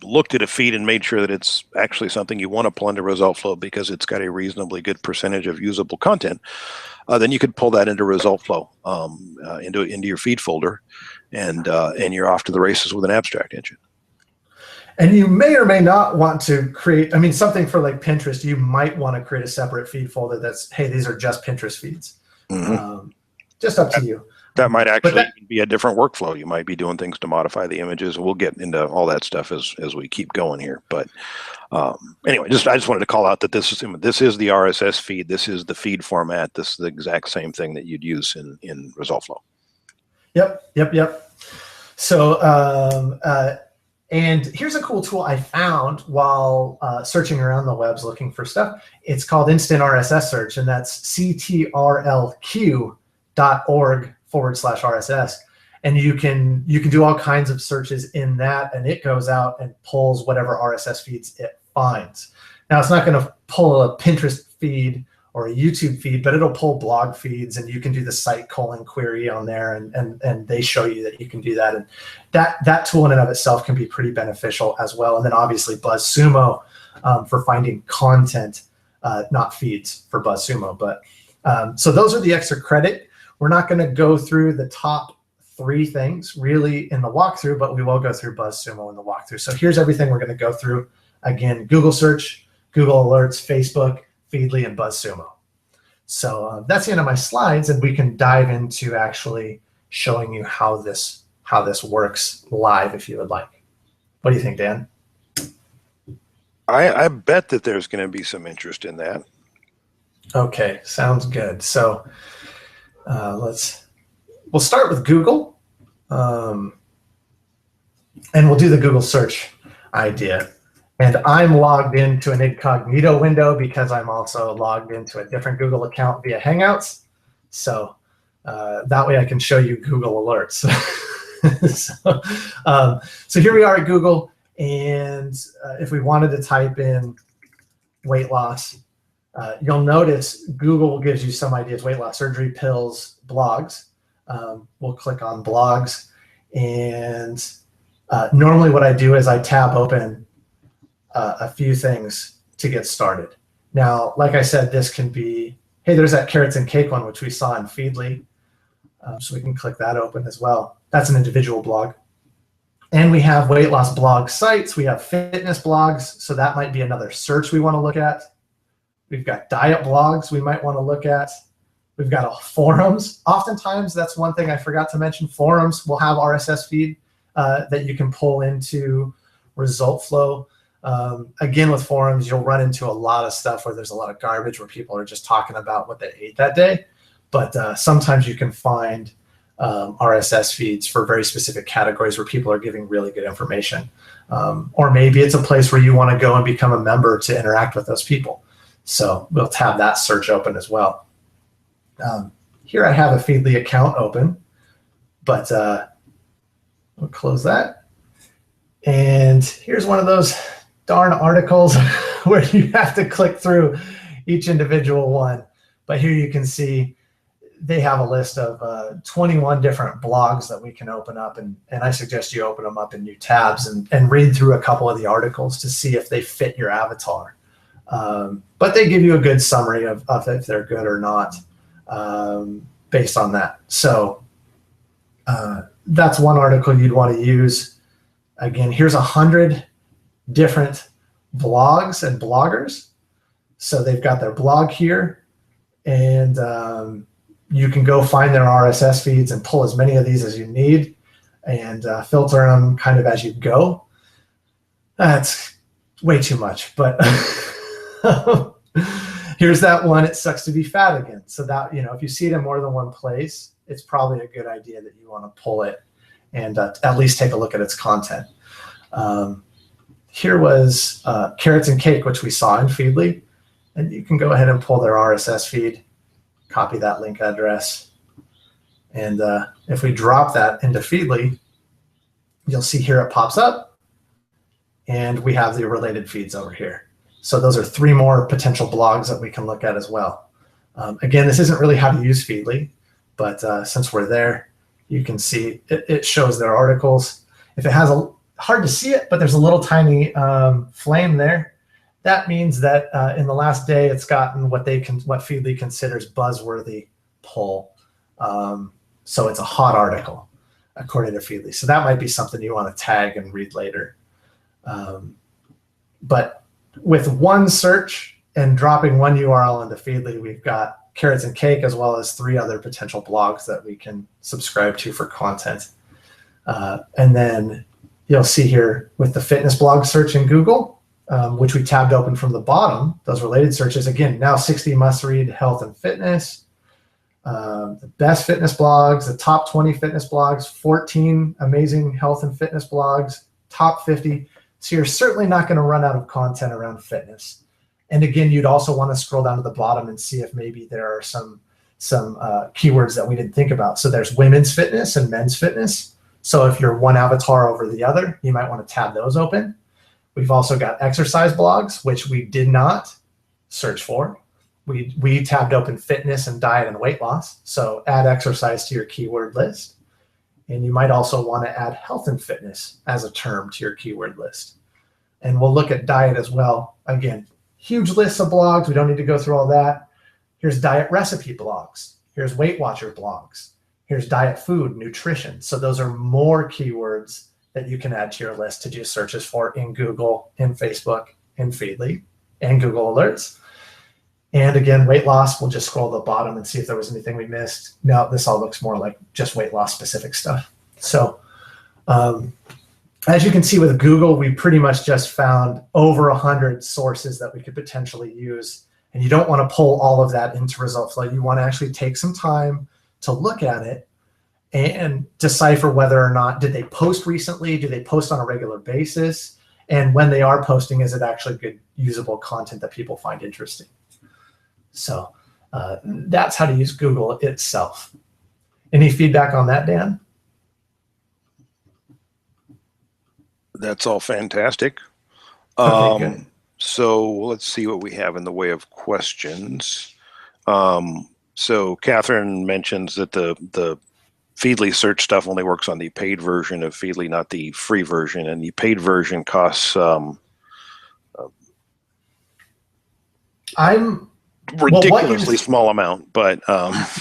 looked at a feed and made sure that it's actually something you want to pull into ResultFlow because it's got a reasonably good percentage of usable content, then you could pull that into ResultFlow, into your feed folder, and you're off to the races with an abstract engine. And you may or may not want to create, something for like Pinterest, you might want to create a separate feed folder that's, hey, these are just Pinterest feeds. Mm-hmm. Just up to you. That might actually be a different workflow. You might be doing things to modify the images, and we'll get into all that stuff as we keep going here. But anyway, I just wanted to call out that this is the RSS feed. This is the feed format. This is the exact same thing that you'd use in ResultFlow. Yep. So and here's a cool tool I found while searching around the webs looking for stuff. It's called Instant RSS Search, and that's ctrlq.org/RSS. And you can do all kinds of searches in that, and it goes out and pulls whatever RSS feeds it finds. Now, it's not going to pull a Pinterest feed or a YouTube feed, but it'll pull blog feeds, and you can do the site query on there, and they show you that you can do that. And that tool in and of itself can be pretty beneficial as well. And then obviously BuzzSumo for finding content, not feeds for BuzzSumo. But so those are the extra credit. We're not going to go through the top 3 things really in the walkthrough, but we will go through BuzzSumo in the walkthrough. So here's everything we're going to go through. Again, Google search, Google Alerts, Facebook, Feedly, and BuzzSumo. So that's the end of my slides, and we can dive into actually showing you how this works live if you would like. What do you think, Dan? I bet that there's going to be some interest in that. Okay, sounds good. So we'll start with Google, and we'll do the Google search idea. And I'm logged into an incognito window because I'm also logged into a different Google account via Hangouts. So that way I can show you Google Alerts. So here we are at Google. And if we wanted to type in weight loss, you'll notice Google gives you some ideas: weight loss surgery, pills, blogs. We'll click on blogs, and Normally what I do is I tab open a few things to get started. Now, like I said, this can be, hey, there's that carrots and cake one, which we saw in Feedly. So we can click that open as well. That's an individual blog. And we have weight loss blog sites. We have fitness blogs. So that might be another search we want to look at. We've got diet blogs we might want to look at. We've got forums. Oftentimes, that's one thing I forgot to mention. Forums will have RSS feed that you can pull into ResultFlow. Again, with forums, you'll run into a lot of stuff where there's a lot of garbage where people are just talking about what they ate that day. But sometimes you can find RSS feeds for very specific categories where people are giving really good information. Or maybe it's a place where you want to go and become a member to interact with those people. So we'll tab that search open as well. Here I have a Feedly account open, but we'll close that. And here's one of those darn articles where you have to click through each individual one. But here you can see they have a list of 21 different blogs that we can open up. And I suggest you open them up in new tabs and read through a couple of the articles to see if they fit your avatar. But they give you a good summary of if they're good or not based on that. So that's one article you'd want to use. Again, here's 100 different blogs and bloggers. So they've got their blog here, and you can go find their RSS feeds and pull as many of these as you need and filter them kind of as you go. That's way too much, but here's that one. It sucks to be fat again. So that, if you see it in more than one place, it's probably a good idea that you want to pull it and at least take a look at its content. Here was carrots and cake, which we saw in Feedly, and you can go ahead and pull their RSS feed, copy that link address, and if we drop that into Feedly, you'll see here it pops up, and we have the related feeds over here. So those are 3 more potential blogs that we can look at as well. Again, this isn't really how to use Feedly, but since we're there, you can see it shows their articles. If it has hard to see it, but there's a little tiny flame there, that means that in the last day it's gotten what Feedly considers buzzworthy pull. So it's a hot article according to Feedly. So that might be something you want to tag and read later. But with one search and dropping one URL into Feedly, we've got carrots and cake as well as 3 other potential blogs that we can subscribe to for content. And then you'll see here with the fitness blog search in Google, which we tabbed open from the bottom, those related searches, again, now 60 must-read health and fitness, the best fitness blogs, the top 20 fitness blogs, 14 amazing health and fitness blogs, top 50. So you're certainly not going to run out of content around fitness. And again, you'd also want to scroll down to the bottom and see if maybe there are some keywords that we didn't think about. So there's women's fitness and men's fitness. So if you're one avatar over the other, you might want to tab those open. We've also got exercise blogs, which we did not search for. We tabbed open fitness and diet and weight loss. So add exercise to your keyword list. And you might also want to add health and fitness as a term to your keyword list. And we'll look at diet as well. Again, huge lists of blogs. We don't need to go through all that. Here's diet recipe blogs. Here's Weight Watcher blogs. Here's diet food, nutrition. So those are more keywords that you can add to your list to do searches for in Google, in Facebook, in Feedly, and Google Alerts. And again, weight loss, we'll just scroll to the bottom and see if there was anything we missed. No, this all looks more like just weight loss specific stuff. So as you can see with Google, we pretty much just found over 100 sources that we could potentially use. And you don't want to pull all of that into ResultFlow. You want to actually take some time to look at it and decipher whether or not, did they post recently? Do they post on a regular basis? And when they are posting, is it actually good, usable content that people find interesting? So that's how to use Google itself. Any feedback on that, Dan? That's all fantastic. Okay, so let's see what we have in the way of questions. So Catherine mentions that the Feedly search stuff only works on the paid version of Feedly, not the free version, and the paid version costs ridiculously small amount. But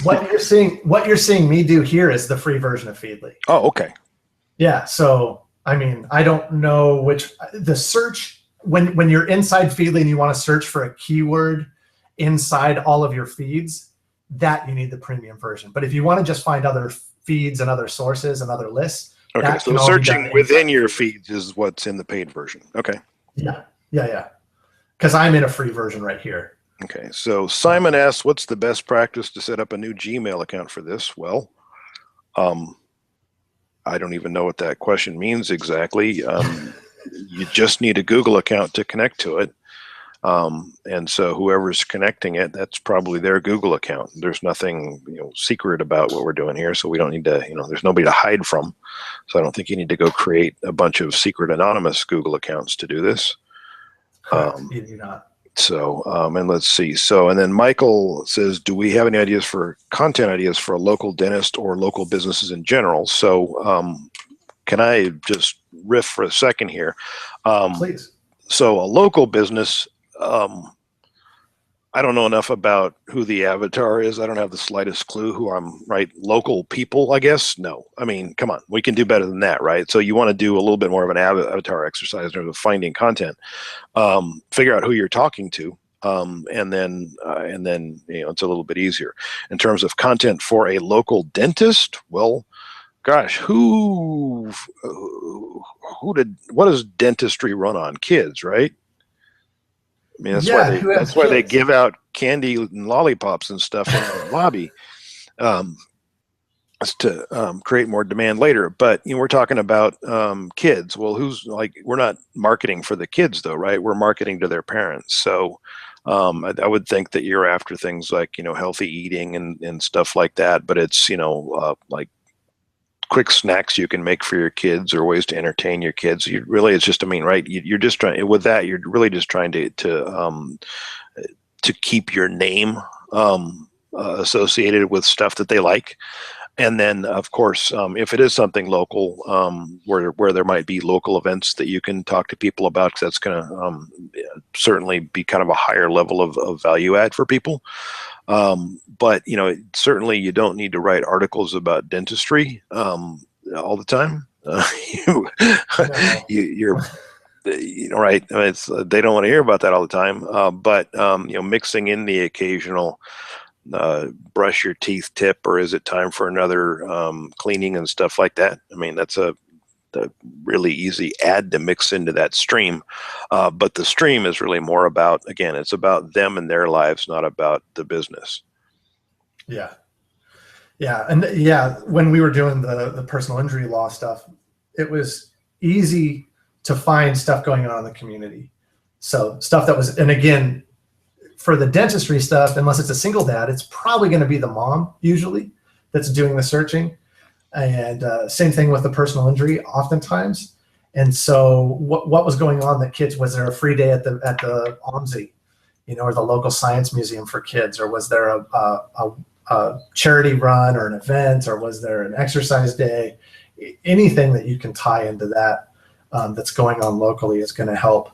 what you're seeing me do here is the free version of Feedly. Oh, okay. Yeah. So I mean, I don't know which the search when you're inside Feedly and you want to search for a keyword inside all of your feeds, that you need the premium version. But if you want to just find other feeds and other sources and other lists, okay, so searching within your feeds is what's in the paid version. Okay. Yeah. Because I'm in a free version right here. Okay, so Simon asks, what's the best practice to set up a new Gmail account for this? Well, I don't even know what that question means exactly. You just need a Google account to connect to it. And so whoever's connecting it, that's probably their Google account. There's nothing, secret about what we're doing here. So we don't need to, there's nobody to hide from. So I don't think you need to go create a bunch of secret anonymous Google accounts to do this. You do not. So, and let's see. So, and then Michael says, do we have any ideas for content ideas for a local dentist or local businesses in general? So, can I just riff for a second here? Please. So a local business, I don't know enough about who the avatar is. I don't have the slightest clue who I'm, right? Local people, I guess? No. I mean, come on, we can do better than that, right? So you want to do a little bit more of an avatar exercise in terms of finding content. Figure out who you're talking to, and then it's a little bit easier. In terms of content for a local dentist, well, gosh, what does dentistry run on? Kids, right? I mean, that's why they give out candy and lollipops and stuff in the lobby, to create more demand later. But we're talking about kids. Well, we're not marketing for the kids though, right? We're marketing to their parents. So I would think that you're after things like healthy eating and stuff like that. But it's like quick snacks you can make for your kids or ways to entertain your kids. It's just, right? You're just trying with that. You're really just trying to keep your name associated with stuff that they like. And then, of course, if it is something local, where there might be local events that you can talk to people about, because that's going to certainly be kind of a higher level of value add for people. But certainly you don't need to write articles about dentistry all the time. You're right. They don't want to hear about that all the time. But mixing in the occasional brush your teeth tip, or is it time for another cleaning and stuff like that? I mean, that's a really easy ad to mix into that stream. But the stream is really more about, again, it's about them and their lives, not about the business. Yeah. And when we were doing the personal injury law stuff, it was easy to find stuff going on in the community. So stuff that was, and again, for the dentistry stuff, unless it's a single dad, it's probably going to be the mom usually that's doing the searching. And same thing with the personal injury oftentimes. And so what was going on that kids, was there a free day at the OMSI, or the local science museum for kids, or was there a charity run or an event, or was there an exercise day? Anything that you can tie into that that's going on locally is going to help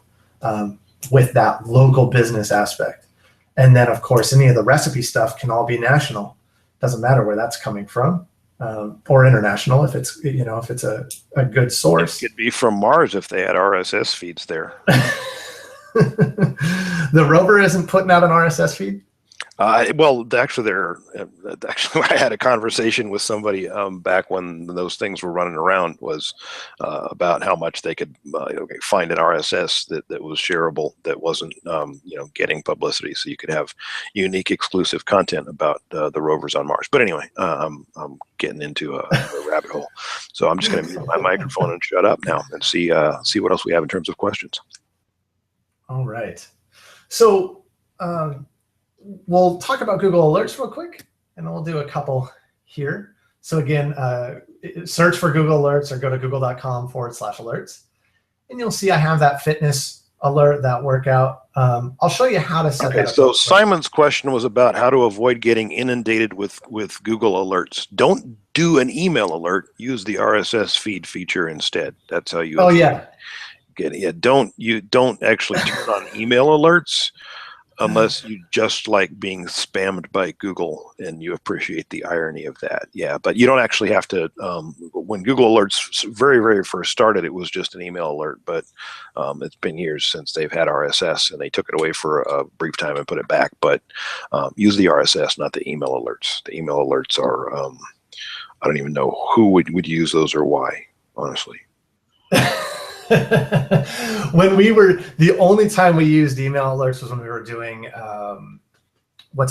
with that local business aspect. And then, of course, any of the recipe stuff can all be national. Doesn't matter where that's coming from, or international if it's if it's a good source. It could be from Mars if they had RSS feeds there. The rover isn't putting out an RSS feed? Well, actually, I had a conversation with somebody back when those things were running around, was about how much they could find an RSS that was shareable, that wasn't getting publicity, so you could have unique exclusive content about the rovers on Mars. But anyway, I'm getting into a rabbit hole, so I'm just going to mute my microphone and shut up now and see what else we have in terms of questions. All right, so. We'll talk about Google Alerts real quick, and then we'll do a couple here. So again, search for Google Alerts or go to google.com/alerts. And you'll see I have that fitness alert, that workout. I'll show you how to set that up. So Simon's question was about how to avoid getting inundated with Google alerts. Don't do an email alert. Use the RSS feed feature instead. That's how you. Oh yeah. Get it. Yeah. Don't actually turn on email alerts unless you just like being spammed by Google and you appreciate the irony of that. Yeah, but you don't actually have to. When Google Alerts very, very first started, it was just an email alert, but it's been years since they've had RSS, and they took it away for a brief time and put it back. But use the RSS, not the email alerts. The email alerts are, I don't even know who would use those or why, honestly. When we were, the only time we used email alerts was when we were doing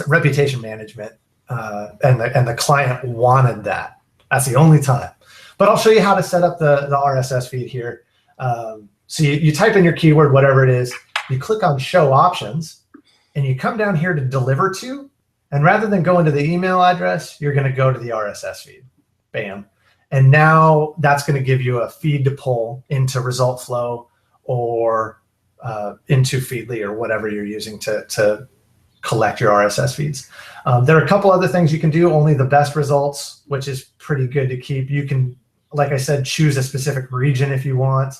reputation management, and the client wanted that. That's the only time. But I'll show you how to set up the RSS feed here. So you type in your keyword, whatever it is, you click on show options, and you come down here to deliver to, and rather than go into the email address, you're going to go to the RSS feed. Bam. And now that's going to give you a feed to pull into ResultFlow or into Feedly or whatever you're using to collect your RSS feeds. There are a couple other things you can do. Only the best results, which is pretty good to keep. You can, like I said, choose a specific region if you want.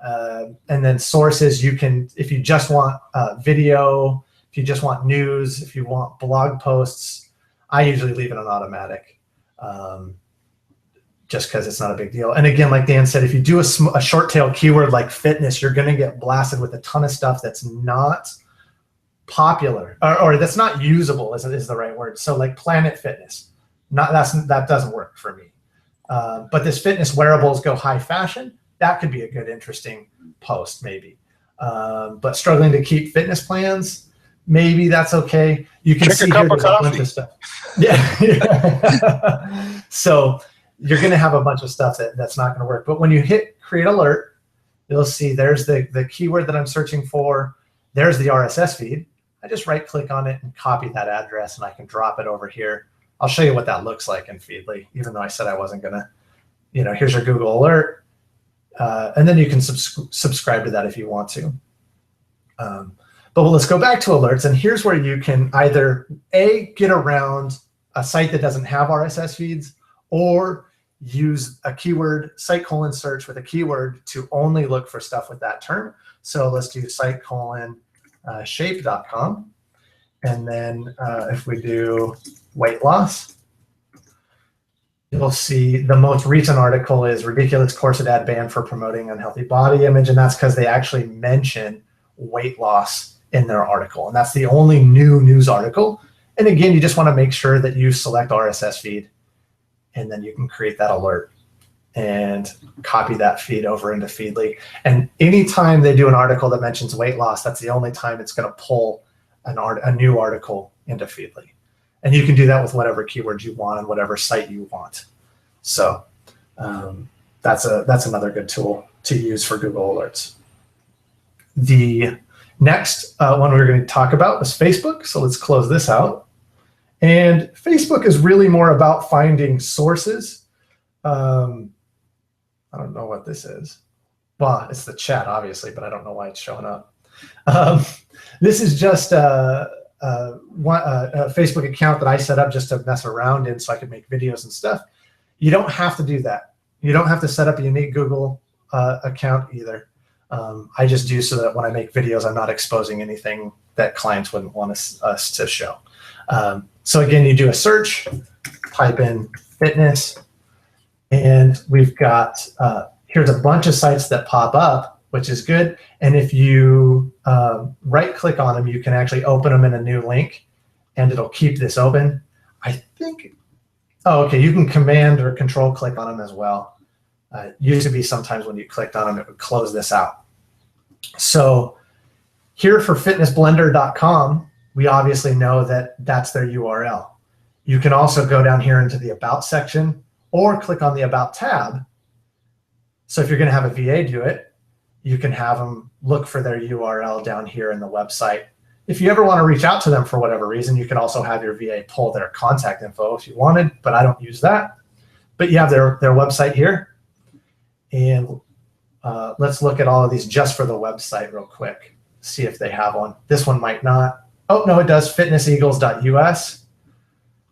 And then sources, you can, if you just want video, if you just want news, if you want blog posts, I usually leave it on automatic. Just because it's not a big deal. And again, like Dan said, if you do a short tail keyword like fitness, you're going to get blasted with a ton of stuff that's not popular or that's not usable is the right word. So like Planet Fitness, that doesn't work for me. But this fitness wearables go high fashion, that could be a good, interesting post maybe. But struggling to keep fitness plans, maybe that's okay. You can see here there's a bunch of stuff. Yeah. So you're going to have a bunch of stuff that's not going to work. But when you hit create alert, you'll see there's the keyword that I'm searching for. There's the RSS feed. I just right click on it and copy that address, and I can drop it over here. I'll show you what that looks like in Feedly, even though I said I wasn't going to, here's your Google alert. And then you can subscribe to that if you want to. But let's go back to alerts. And here's where you can either get around a site that doesn't have RSS feeds, or use a keyword, site : search with a keyword to only look for stuff with that term. So let's do site : shape.com. And then if we do weight loss, you'll see the most recent article is ridiculous corset ad banned for promoting unhealthy body image. And that's because they actually mention weight loss in their article. And that's the only new news article. And again, you just want to make sure that you select RSS feed, and then you can create that alert and copy that feed over into Feedly. And anytime they do an article that mentions weight loss, that's the only time it's going to pull a new article into Feedly. And you can do that with whatever keywords you want and whatever site you want. So that's another good tool to use for Google Alerts. The next one we're going to talk about is Facebook. So let's close this out. And Facebook is really more about finding sources. I don't know what this is. Well, it's the chat, obviously, but I don't know why it's showing up. This is just a Facebook account that I set up just to mess around in so I could make videos and stuff. You don't have to do that. You don't have to set up a unique Google account either. I just do so that when I make videos, I'm not exposing anything that clients wouldn't want us to show. So again, you do a search, type in fitness, and we've got, here's a bunch of sites that pop up, which is good. And if you right click on them, you can actually open them in a new link, and it'll keep this open. I think, oh, okay, you can command or control click on them as well. Used to be sometimes when you clicked on them, it would close this out. So here for fitnessblender.com, we obviously know that that's their URL. You can also go down here into the About section or click on the About tab. So if you're going to have a VA do it, you can have them look for their URL down here in the website. If you ever want to reach out to them for whatever reason, you can also have your VA pull their contact info if you wanted, but I don't use that. But you have their website here. And let's look at all of these just for the website real quick. See if they have one. This one might not. Oh, no, it does. fitnesseagles.us.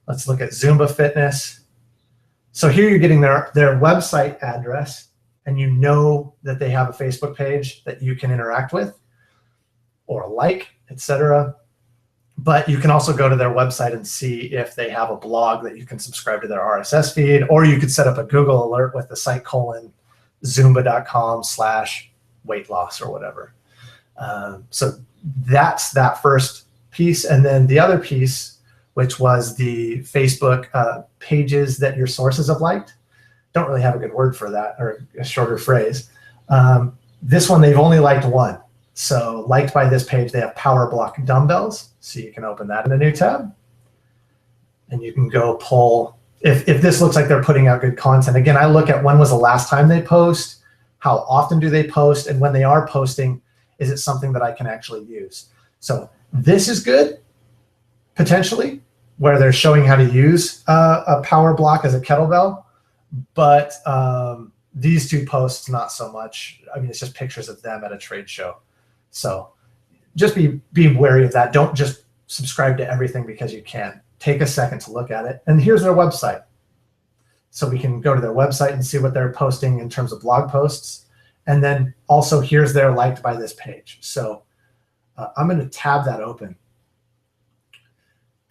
Let's look at Zumba Fitness. So here you're getting their website address, and you know that they have a Facebook page that you can interact with or like, etc. But you can also go to their website and see if they have a blog that you can subscribe to their RSS feed, or you could set up a Google alert with the site zumba.com/weight loss or whatever. So that's that first piece. And then the other piece, which was the Facebook pages that your sources have liked. Don't really have a good word for that, or a shorter phrase. This one, they've only liked one. So liked by this page, they have Power Block dumbbells. So you can open that in a new tab. And you can go pull, if this looks like they're putting out good content. Again, I look at when was the last time they post, how often do they post, and when they are posting, is it something that I can actually use? So this is good, potentially, where they're showing how to use a power block as a kettlebell. But these two posts, not so much. I mean, it's just pictures of them at a trade show. So just be wary of that. Don't just subscribe to everything because you can. Take a second to look at it. And here's their website. So we can go to their website and see what they're posting in terms of blog posts. And then also here's their liked by this page. So I'm going to tab that open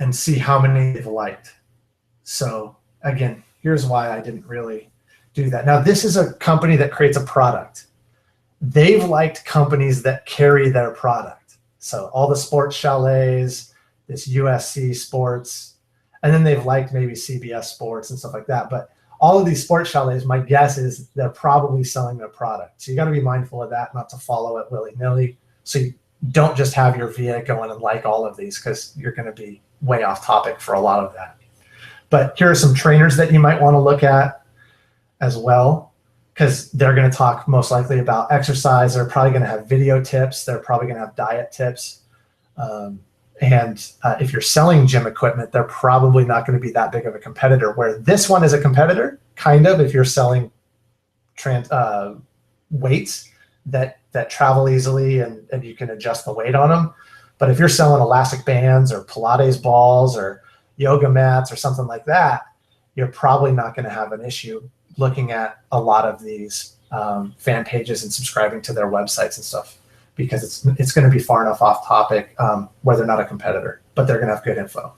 and see how many they've liked. So again, here's why I didn't really do that. Now, this is a company that creates a product. They've liked companies that carry their product. So all the sports chalets, this USC Sports, and then they've liked maybe CBS Sports and stuff like that. But all of these sports chalets, my guess is they're probably selling their product. So you got to be mindful of that, not to follow it willy-nilly. So you don't just have your VA go in and like all of these, because you're going to be way off topic for a lot of that. But here are some trainers that you might want to look at as well, because they're going to talk most likely about exercise. They're probably going to have video tips. They're probably going to have diet tips. And if you're selling gym equipment, they're probably not going to be that big of a competitor, where this one is a competitor, kind of, if you're selling weights that travel easily and you can adjust the weight on them. But if you're selling elastic bands or Pilates balls or yoga mats or something like that, you're probably not going to have an issue looking at a lot of these fan pages and subscribing to their websites and stuff, because it's going to be far enough off topic where they're not a competitor, but they're going to have good info.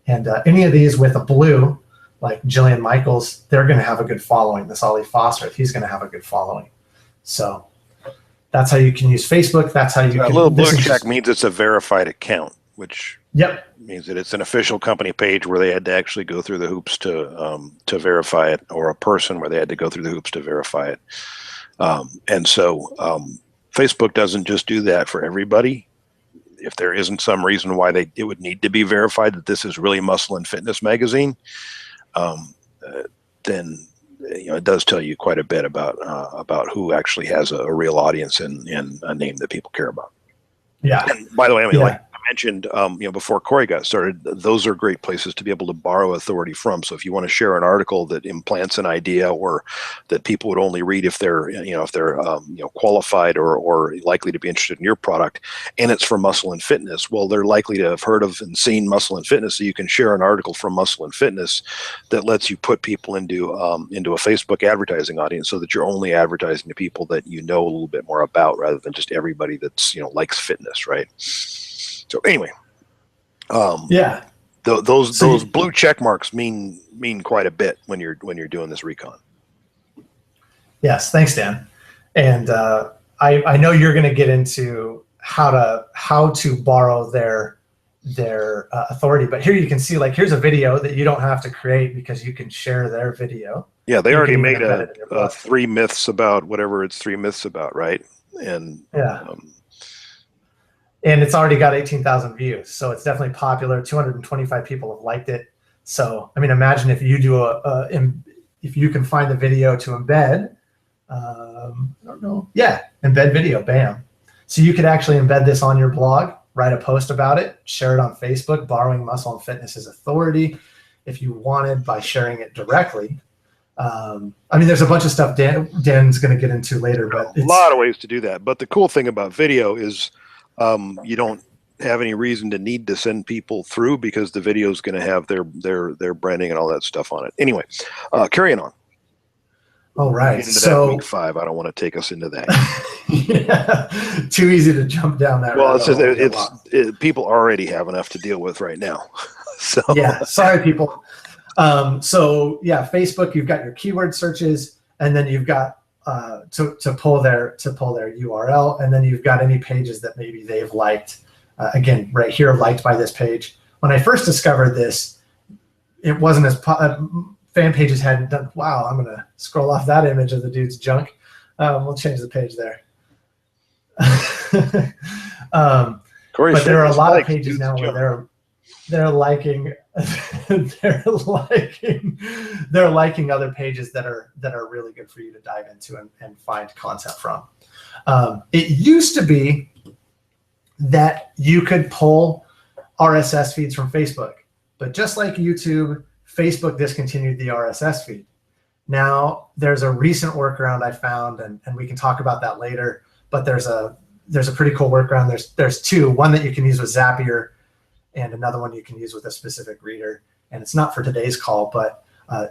And any of these with a blue, like Jillian Michaels, they're going to have a good following. This Ollie Foster, he's going to have a good following. So that's how you can use Facebook. That's how you can. A little blue check means it's a verified account, which means that it's an official company page where they had to actually go through the hoops to verify it, or a person where they had to go through the hoops to verify it. And so Facebook doesn't just do that for everybody. If there isn't some reason why it would need to be verified that this is really Muscle and Fitness magazine, then it does tell you quite a bit about who actually has a real audience and a name that people care about. Yeah. And by the way, I mean, like I mentioned, before Corey got started, those are great places to be able to borrow authority from. So if you want to share an article that implants an idea, or that people would only read if they're qualified or likely to be interested in your product, and it's for Muscle and Fitness, well, they're likely to have heard of and seen Muscle and Fitness. So you can share an article from Muscle and Fitness that lets you put people into a Facebook advertising audience, so that you're only advertising to people that you know a little bit more about, rather than just everybody that's likes fitness, right? So anyway, those blue check marks mean quite a bit when you're doing this recon. Yes, thanks, Dan. And I know you're going to get into how to borrow their authority, but here you can see, like, here's a video that you don't have to create, because you can share their video. Yeah, they already made a 3 myths about whatever it's 3 myths about, right? And and it's already got 18,000 views, so it's definitely popular. 225 people have liked it. So, I mean, imagine if you do if you can find the video to embed. I don't know. Yeah, embed video, bam. So you could actually embed this on your blog, write a post about it, share it on Facebook, borrowing Muscle and Fitness's authority if you wanted, by sharing it directly. I mean, there's a bunch of stuff Dan's going to get into later, but a lot of ways to do that. But the cool thing about video is you don't have any reason to need to send people through, because the video is going to have their branding and all that stuff on it. Anyway, carrying on. All right. So week 5, I don't want to take us into that. Yeah, too easy to jump down that. Well, people already have enough to deal with right now. So yeah, sorry, people. So yeah, Facebook, you've got your keyword searches, and then you've got to pull their URL, and then you've got any pages that maybe they've liked. Again, right here, liked by this page. When I first discovered this, it wasn't as fan pages hadn't done. Wow, I'm gonna scroll off that image of the dude's junk. We'll change the page there. But there are a lot of pages now where they're liking they're liking other pages that are really good for you to dive into and find content from. It used to be that you could pull RSS feeds from Facebook, but just like YouTube, Facebook discontinued the RSS feed. Now there's a recent workaround I found, and we can talk about that later, but there's a pretty cool workaround. There's two, one that you can use with Zapier and another one you can use with a specific reader. And it's not for today's call, but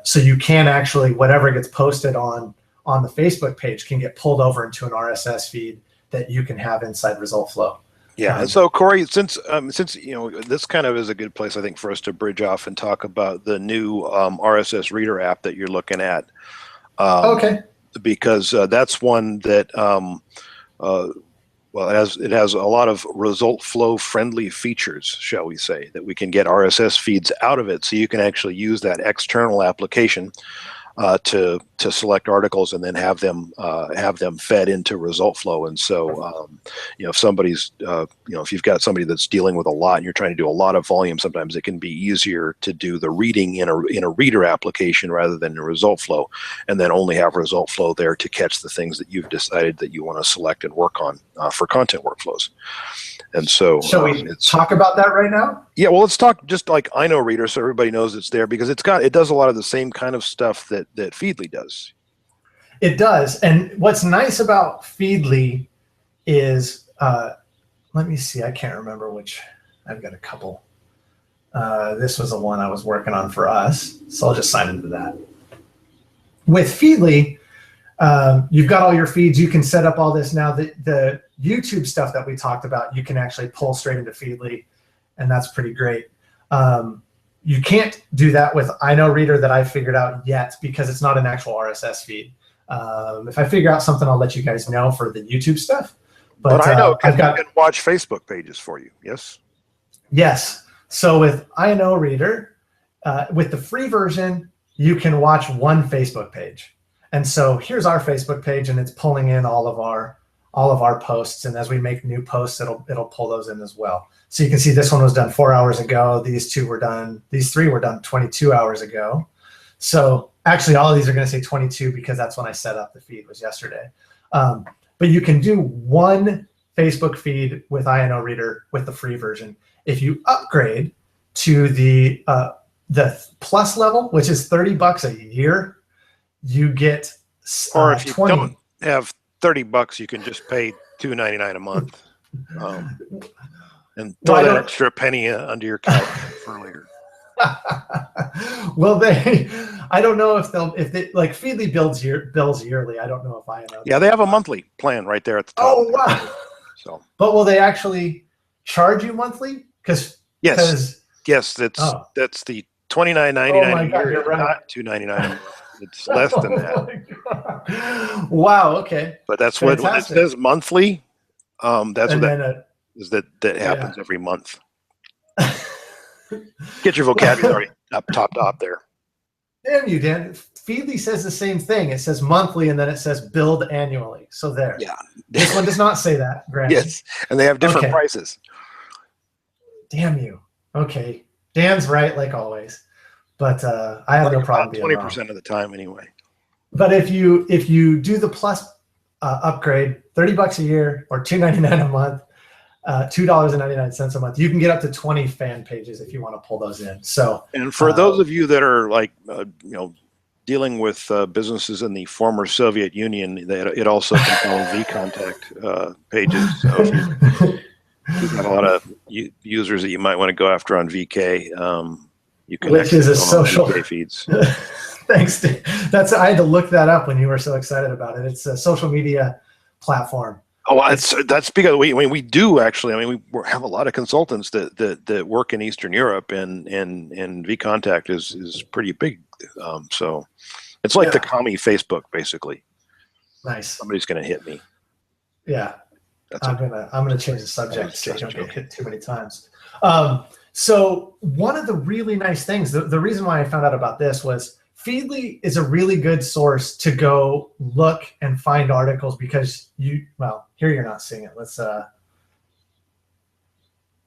so you can actually, whatever gets posted on the Facebook page can get pulled over into an RSS feed that you can have inside ResultFlow. Yeah, and so Corey, since this kind of is a good place, I think, for us to bridge off and talk about the new RSS reader app that you're looking at. Okay. Because that's one that well, it has a lot of ResultFlow friendly features, shall we say, that we can get RSS feeds out of it, so you can actually use that external application to select articles and then have them fed into ResultFlow. And so if somebody's if you've got somebody that's dealing with a lot and you're trying to do a lot of volume, sometimes it can be easier to do the reading in a reader application rather than in ResultFlow, and then only have ResultFlow there to catch the things that you've decided that you want to select and work on for content workfeedly. And so shall we talk about that right now? Yeah, well, let's talk just like iKnowReader, so everybody knows it's there, because it does a lot of the same kind of stuff that Feedly does. It does. And what's nice about Feedly is, let me see, I can't remember which. I've got a couple. This was the one I was working on for us, so I'll just sign into that. With Feedly, you've got all your feeds. You can set up all this now. The YouTube stuff that we talked about, you can actually pull straight into Feedly, and that's pretty great. You can't do that with iKnowReader that I figured out yet, because it's not an actual RSS feed. If I figure out something, I'll let you guys know for the YouTube stuff. But I know I can watch Facebook pages for you. Yes. Yes. So with iKnowReader, with the free version, you can watch one Facebook page. And so here's our Facebook page, and it's pulling in all of our posts. And as we make new posts, it'll pull those in as well. So you can see this one was done 4 hours ago. These 3 were done 22 hours ago. So actually all of these are going to say 22 because that's when I set up the feed, was yesterday. But you can do one Facebook feed with iKnowReader with the free version. If you upgrade to the plus level, which is $30 a year, you get or if you don't have $30, you can just pay $2.99 a month. And throw that extra penny under your couch for later. Well, I don't know if they like Feedly bills yearly. I don't know if iKnowReader. Yeah, they have a monthly plan right there at the top. Oh wow! So, but will they actually charge you monthly? Because yes, that's the $29.99 a year, right. not $2.99. It's less than that. Wow. Okay. But that's when it says monthly. That's what that happens every month. Get your vocabulary up top there. Damn you, Dan. Feedly says the same thing. It says monthly, and then it says billed annually. So there. Yeah. This one does not say that. Granted. Yes, and they have different prices. Damn you. Okay. Dan's right, like always. But I have no problem being 20% of the time anyway. But if you do the plus upgrade, $30 a year or $2.99 a month, $2.99 a month, you can get up to 20 fan pages if you want to pull those in. So, and for those of you that are like dealing with businesses in the former Soviet Union, it also can follow vContact pages. So if you've got a lot of users that you might want to go after on VK, you can which is a social VK feeds. Thanks. I had to look that up when you were so excited about it. It's a social media platform. Oh, that's because we do actually. I mean, we have a lot of consultants that work in Eastern Europe, and vContact is pretty big. So it's like the commie Facebook, basically. Nice. Somebody's going to hit me. Yeah, I'm gonna change the subject so you don't get hit too many times. So one of the really nice things, the reason why I found out about this was Feedly is a really good source to go look and find articles because here you're not seeing it. Let's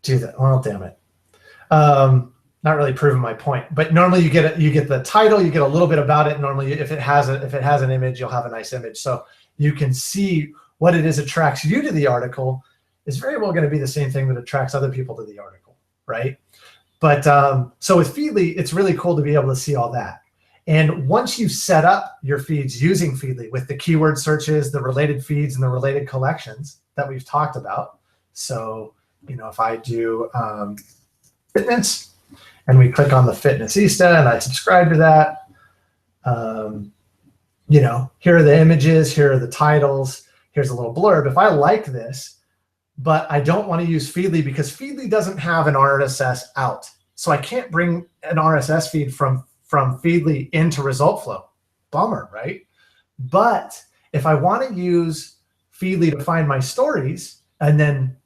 do that. Well, damn it. Not really proving my point, but normally you get the title, you get a little bit about it. Normally, if it has an image, you'll have a nice image, so you can see what it is attracts you to the article. Is very well going to be the same thing that attracts other people to the article, right? But so with Feedly, it's really cool to be able to see all that. And once you set up your feeds using Feedly with the keyword searches, the related feeds, and the related collections that we've talked about. So, if I do fitness and we click on the Fitnessista and I subscribe to that, here are the images, here are the titles, here's a little blurb. If I like this, but I don't want to use Feedly because Feedly doesn't have an RSS out. So I can't bring an RSS feed from Feedly into ResultFlow. Bummer, right? But if I want to use Feedly to find my stories and then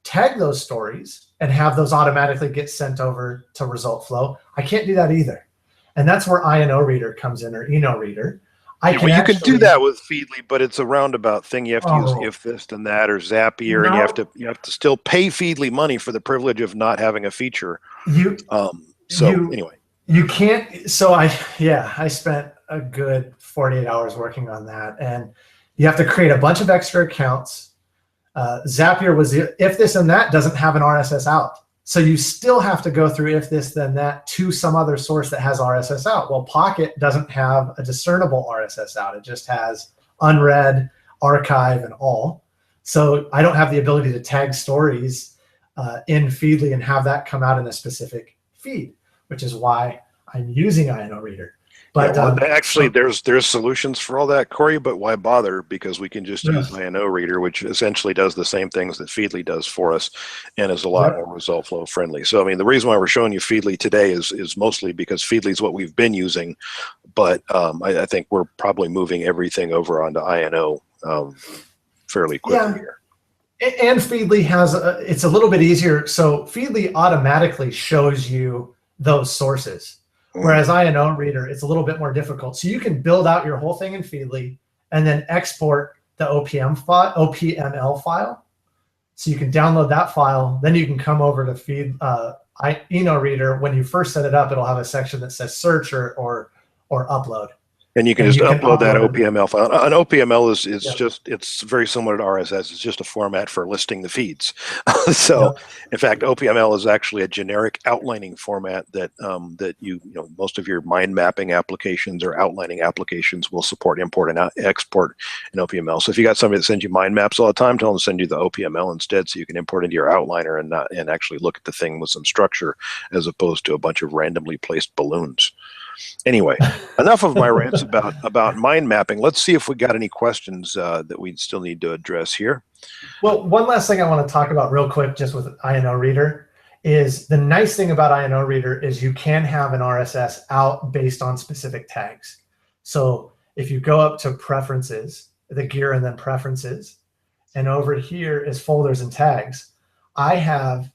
tag those stories and have those automatically get sent over to ResultFlow, I can't do that either. And that's where INO Reader comes in, or Eno Reader. You can do that with Feedly, but it's a roundabout thing. You have to use if this and that or Zapier, and you have to still pay Feedly money for the privilege of not having a feature. Anyway. You can't. So I spent a good 48 hours working on that, and you have to create a bunch of extra accounts. Zapier was if this and that doesn't have an RSS out, so you still have to go through if this then that to some other source that has RSS out. Well, Pocket doesn't have a discernible RSS out; it just has unread, archive, and all. So I don't have the ability to tag stories in Feedly and have that come out in a specific feed, which is why I'm using INO Reader. But actually, there's solutions for all that, Corey, but why bother? Because we can just use INO Reader, which essentially does the same things that Feedly does for us and is a lot more ResultFlow friendly. So, I mean, the reason why we're showing you Feedly today is mostly because Feedly is what we've been using, but I think we're probably moving everything over onto INO fairly quickly here. And Feedly has, it's a little bit easier. So Feedly automatically shows you those sources. Whereas INO Reader, it's a little bit more difficult. So you can build out your whole thing in Feedly and then export the OPML file. So you can download that file. Then you can come over to INO Reader. When you first set it up, it'll have a section that says search or upload. And you can just upload that OPML file. An OPML is just, it's very similar to RSS. It's just a format for listing the feeds. In fact, OPML is actually a generic outlining format that most of your mind mapping applications or outlining applications will support import and export in OPML. So if you got somebody that sends you mind maps all the time, tell them to send you the OPML instead, so you can import into your outliner and actually look at the thing with some structure as opposed to a bunch of randomly placed balloons. Anyway, enough of my rants about mind mapping. Let's see if we got any questions that we still need to address here. Well, one last thing I want to talk about real quick just with INO Reader is the nice thing about INO Reader is you can have an RSS out based on specific tags. So if you go up to preferences, the gear and then preferences, and over here is folders and tags, I have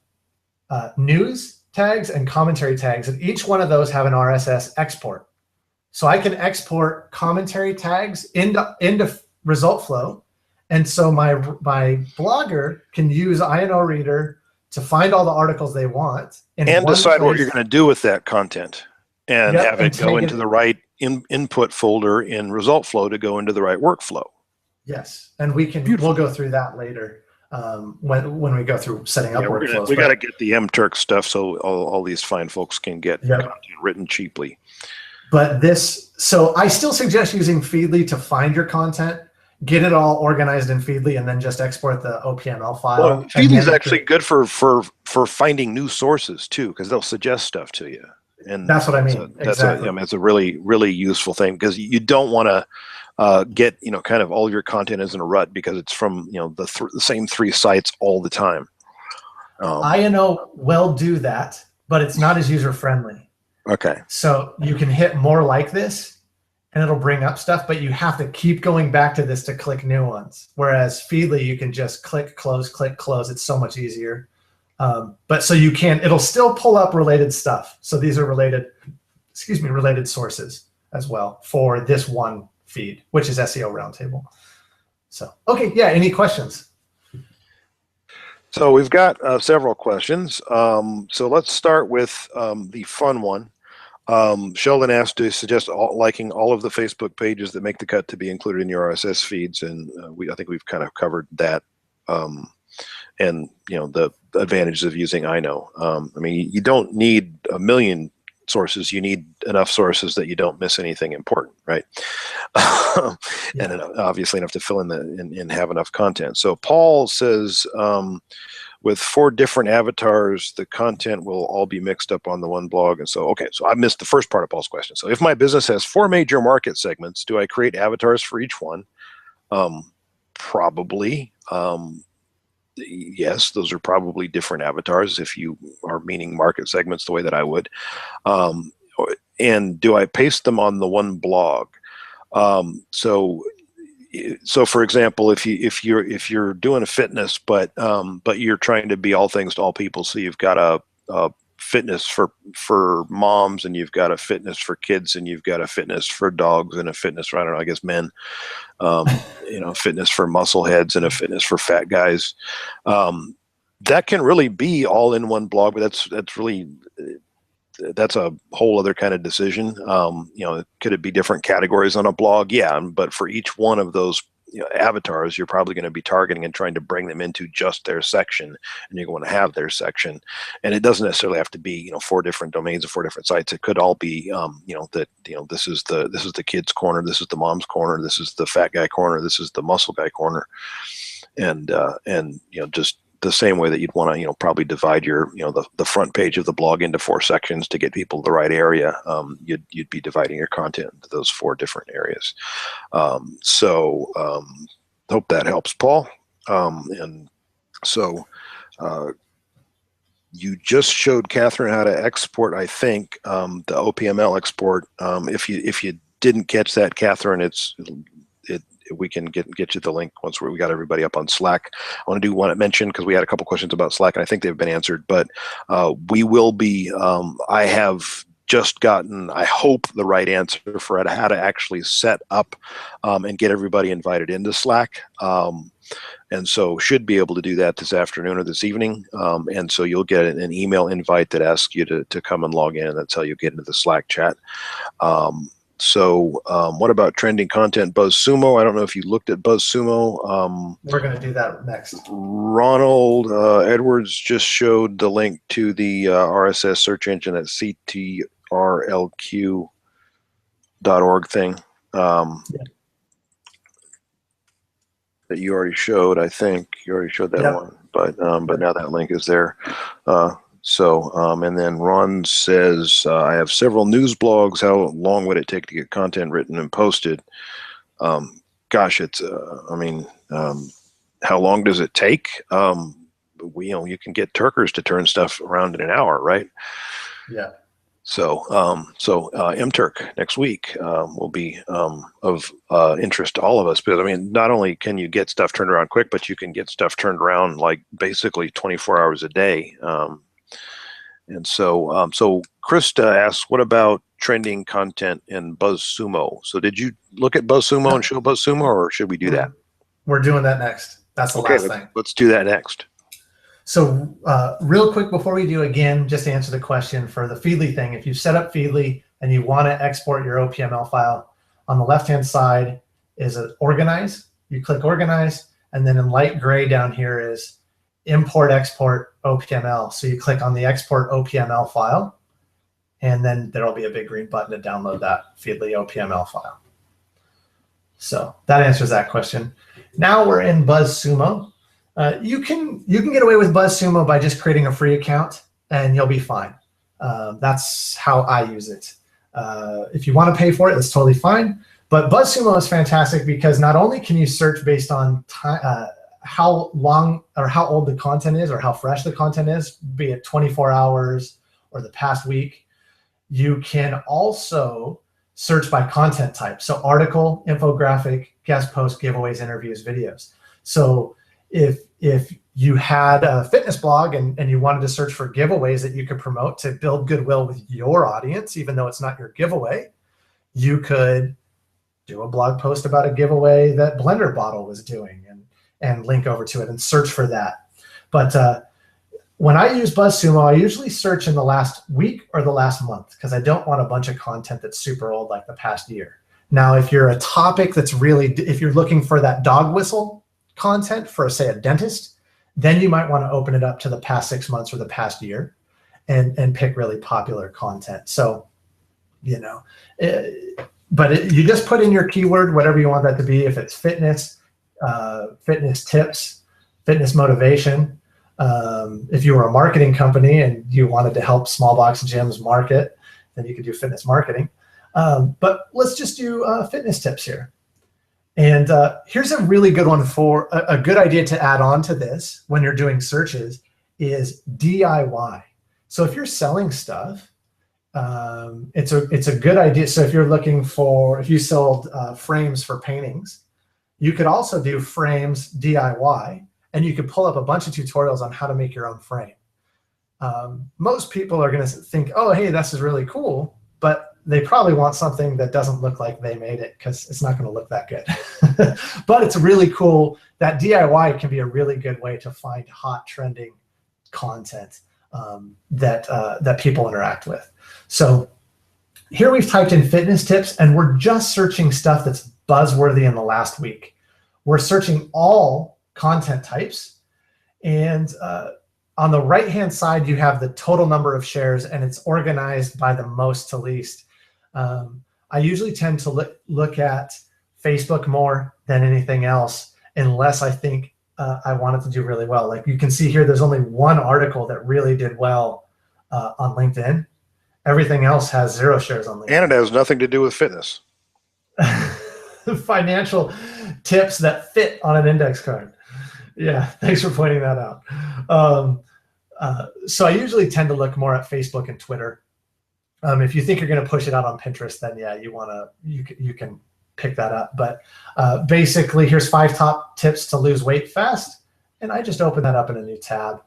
news tags and commentary tags, and each one of those have an RSS export. So I can export commentary tags into ResultFlow, and so my blogger can use INO Reader to find all the articles they want and decide what you're going to do with that content, and have it go into the right input folder in ResultFlow to go into the right workflow. Yes, and we'll go through that later. When we go through setting up workflows. We got to get the MTurk stuff so all these fine folks can get content written cheaply. But this, so I still suggest using Feedly to find your content, get it all organized in Feedly, and then just export the OPML file. Well, Feedly is actually good for finding new sources too, because they'll suggest stuff to you. And that's what I mean. So exactly. It's a really, really useful thing, because you don't want to get, kind of all your content is in a rut because it's from, the same 3 sites all the time. INO will do that, but it's not as user friendly. Okay. So you can hit more like this and it'll bring up stuff, but you have to keep going back to this to click new ones. Whereas Feedly, you can just click, close. It's so much easier. But so you can, it'll still pull up related stuff. So these are related sources as well for this one feed, which is SEO Roundtable. So, okay, yeah, any questions? So we've got several questions. So let's start with the fun one. Sheldon asked to suggest liking all of the Facebook pages that make the cut to be included in your RSS feeds, and I think we've kind of covered that. And the advantages of using INO. I mean, you don't need a million sources. You need enough sources that you don't miss anything important, right? And obviously enough to fill in and have enough content. So Paul says, with 4 different avatars, the content will all be mixed up on the one blog. And so, okay, so I missed the first part of Paul's question. So if my business has 4 major market segments, do I create avatars for each one? Probably. Yes, those are probably different avatars if you are meaning market segments the way that I would. And do I paste them on the one blog? So for example, if you're doing a fitness, but you're trying to be all things to all people, so you've got a fitness for moms, and you've got a fitness for kids, and you've got a fitness for dogs, and a fitness for, I don't know, I guess men, fitness for muscle heads, and a fitness for fat guys. That can really be all in one blog, but that's a whole other kind of decision. Could it be different categories on a blog? Yeah, but for each one of those avatars, you're probably going to be targeting and trying to bring them into just their section, and you're going to have their section. And it doesn't necessarily have to be 4 different domains or 4 different sites. It could all be this is the kids corner, this is the mom's corner, this is the fat guy corner, this is the muscle guy corner, and just the same way that you'd want to probably divide your the front page of the blog into 4 sections to get people to the right area. You'd be dividing your content into those 4 different areas. Hope that helps, Paul. And so you just showed Catherine how to export, I think, the OPML export. If you didn't catch that, Catherine, we can get you the link once we got everybody up on Slack. I want to mention, because we had a couple questions about Slack, and I think they've been answered, but we will be, I have just gotten, I hope, the right answer for how to actually set up and get everybody invited into Slack. And so should be able to do that this afternoon or this evening. And so you'll get an email invite that asks you to come and log in, and that's how you get into the Slack chat. What about trending content, BuzzSumo? I don't know if you looked at BuzzSumo. We're going to do that next. Ronald Edwards just showed the link to the RSS search engine at ctrlq.org thing that you already showed. I think you already showed that one, but now that link is there. And then Ron says, I have several news blogs. How long would it take to get content written and posted? Gosh, it's, how long does it take? You can get Turkers to turn stuff around in an hour, right? Yeah. So MTurk next week will be of interest to all of us, because not only can you get stuff turned around quick, but you can get stuff turned around like basically 24 hours a day. And so Krista asks, what about trending content in BuzzSumo? So did you look at BuzzSumo and show BuzzSumo, or should we do that? We're doing that next. That's the last thing. Let's do that next. So real quick before we do, again, just to answer the question for the Feedly thing, if you set up Feedly and you want to export your OPML file, on the left-hand side is organize. You click organize, and then in light gray down here is import, export OPML. So you click on the export OPML file, and then there'll be a big green button to download that Feedly OPML file. So that answers that question. Now we're in BuzzSumo. You can get away with BuzzSumo by just creating a free account, and you'll be fine. That's how I use it. If you want to pay for it, that's totally fine. But BuzzSumo is fantastic because not only can you search based on how long or how old the content is or how fresh the content is, be it 24 hours or the past week, you can also search by content type. So article, infographic, guest post, giveaways, interviews, videos. So if you had a fitness blog and you wanted to search for giveaways that you could promote to build goodwill with your audience, even though it's not your giveaway, you could do a blog post about a giveaway that Blender Bottle was doing and link over to it and search for that. But when I use BuzzSumo, I usually search in the last week or the last month because I don't want a bunch of content that's super old like the past year. Now, if you're a topic that's really, if you're looking for that dog whistle content for, say, a dentist, then you might want to open it up to the past 6 months or the past year and pick really popular content. So, you know, you just put in your keyword, whatever you want that to be. If it's fitness, fitness tips, fitness motivation. If you were a marketing company and you wanted to help small box gyms market, then you could do fitness marketing. But let's just do fitness tips here. And here's a really good one for a good idea to add on to this when you're doing searches is DIY. So if you're selling stuff, it's a good idea. So if you're looking for, if you sold frames for paintings, you could also do frames DIY, and you could pull up a bunch of tutorials on how to make your own frame. Most people are going to think, oh, hey, this is really cool, but they probably want something that doesn't look like they made it because it's not going to look that good. But it's really cool. That DIY can be a really good way to find hot trending content that people interact with. So here we've typed in fitness tips, and we're just searching stuff that's buzzworthy in the last week. We're searching all content types, and on the right-hand side, you have the total number of shares, and it's organized by the most to least. I usually tend to look at Facebook more than anything else, unless I think I want it to do really well. Like you can see here, there's only one article that really did well on LinkedIn. Everything else has 0 shares on LinkedIn. And it has nothing to do with fitness. Financial tips that fit on an index card. Yeah, thanks for pointing that out. So I usually tend to look more at Facebook and Twitter. If you think you're going to push it out on Pinterest, then yeah, you can pick that up. But basically, here's 5 top tips to lose weight fast, and I just open that up in a new tab.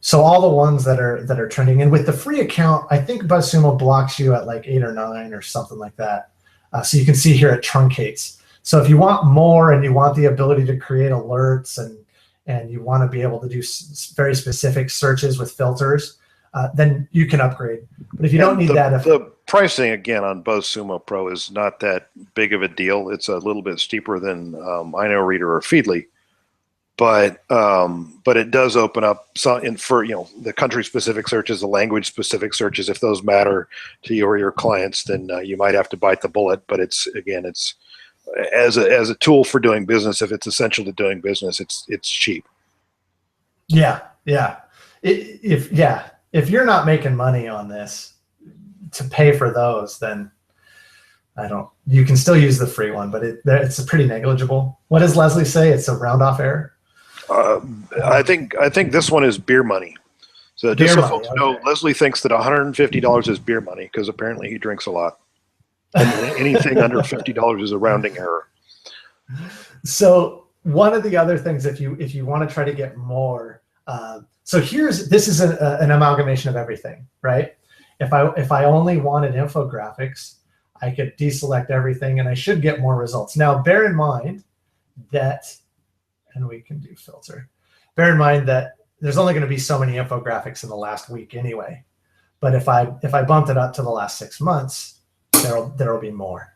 So all the ones that are trending, and with the free account, I think BuzzSumo blocks you at like 8 or 9 or something like that. So you can see here it truncates. So if you want more and you want the ability to create alerts and you want to be able to do very specific searches with filters, then you can upgrade. But if you don't need that, the pricing again on BuzzSumo Pro is not that big of a deal. It's a little bit steeper than InnoReader or Feedly, but it does open up some for the country-specific searches, the language-specific searches. If those matter to you or your clients, then you might have to bite the bullet. But it's as a tool for doing business. If it's essential to doing business, it's cheap. Yeah. If you're not making money on this to pay for those, then you can still use the free one, but it's pretty negligible. What does Leslie say? It's a round off error. I think this one is beer money. So just so folks know, Leslie thinks that $150 is beer money because apparently he drinks a lot. And anything under $50 is a rounding error. So one of the other things, if you want to try to get more, so this is an amalgamation of everything, right? If I only wanted infographics, I could deselect everything and I should get more results. Now, bear in mind that, and we can do filter. Bear in mind that there's only going to be so many infographics in the last week anyway. But if I bumped it up to the last 6 months, there'll be more.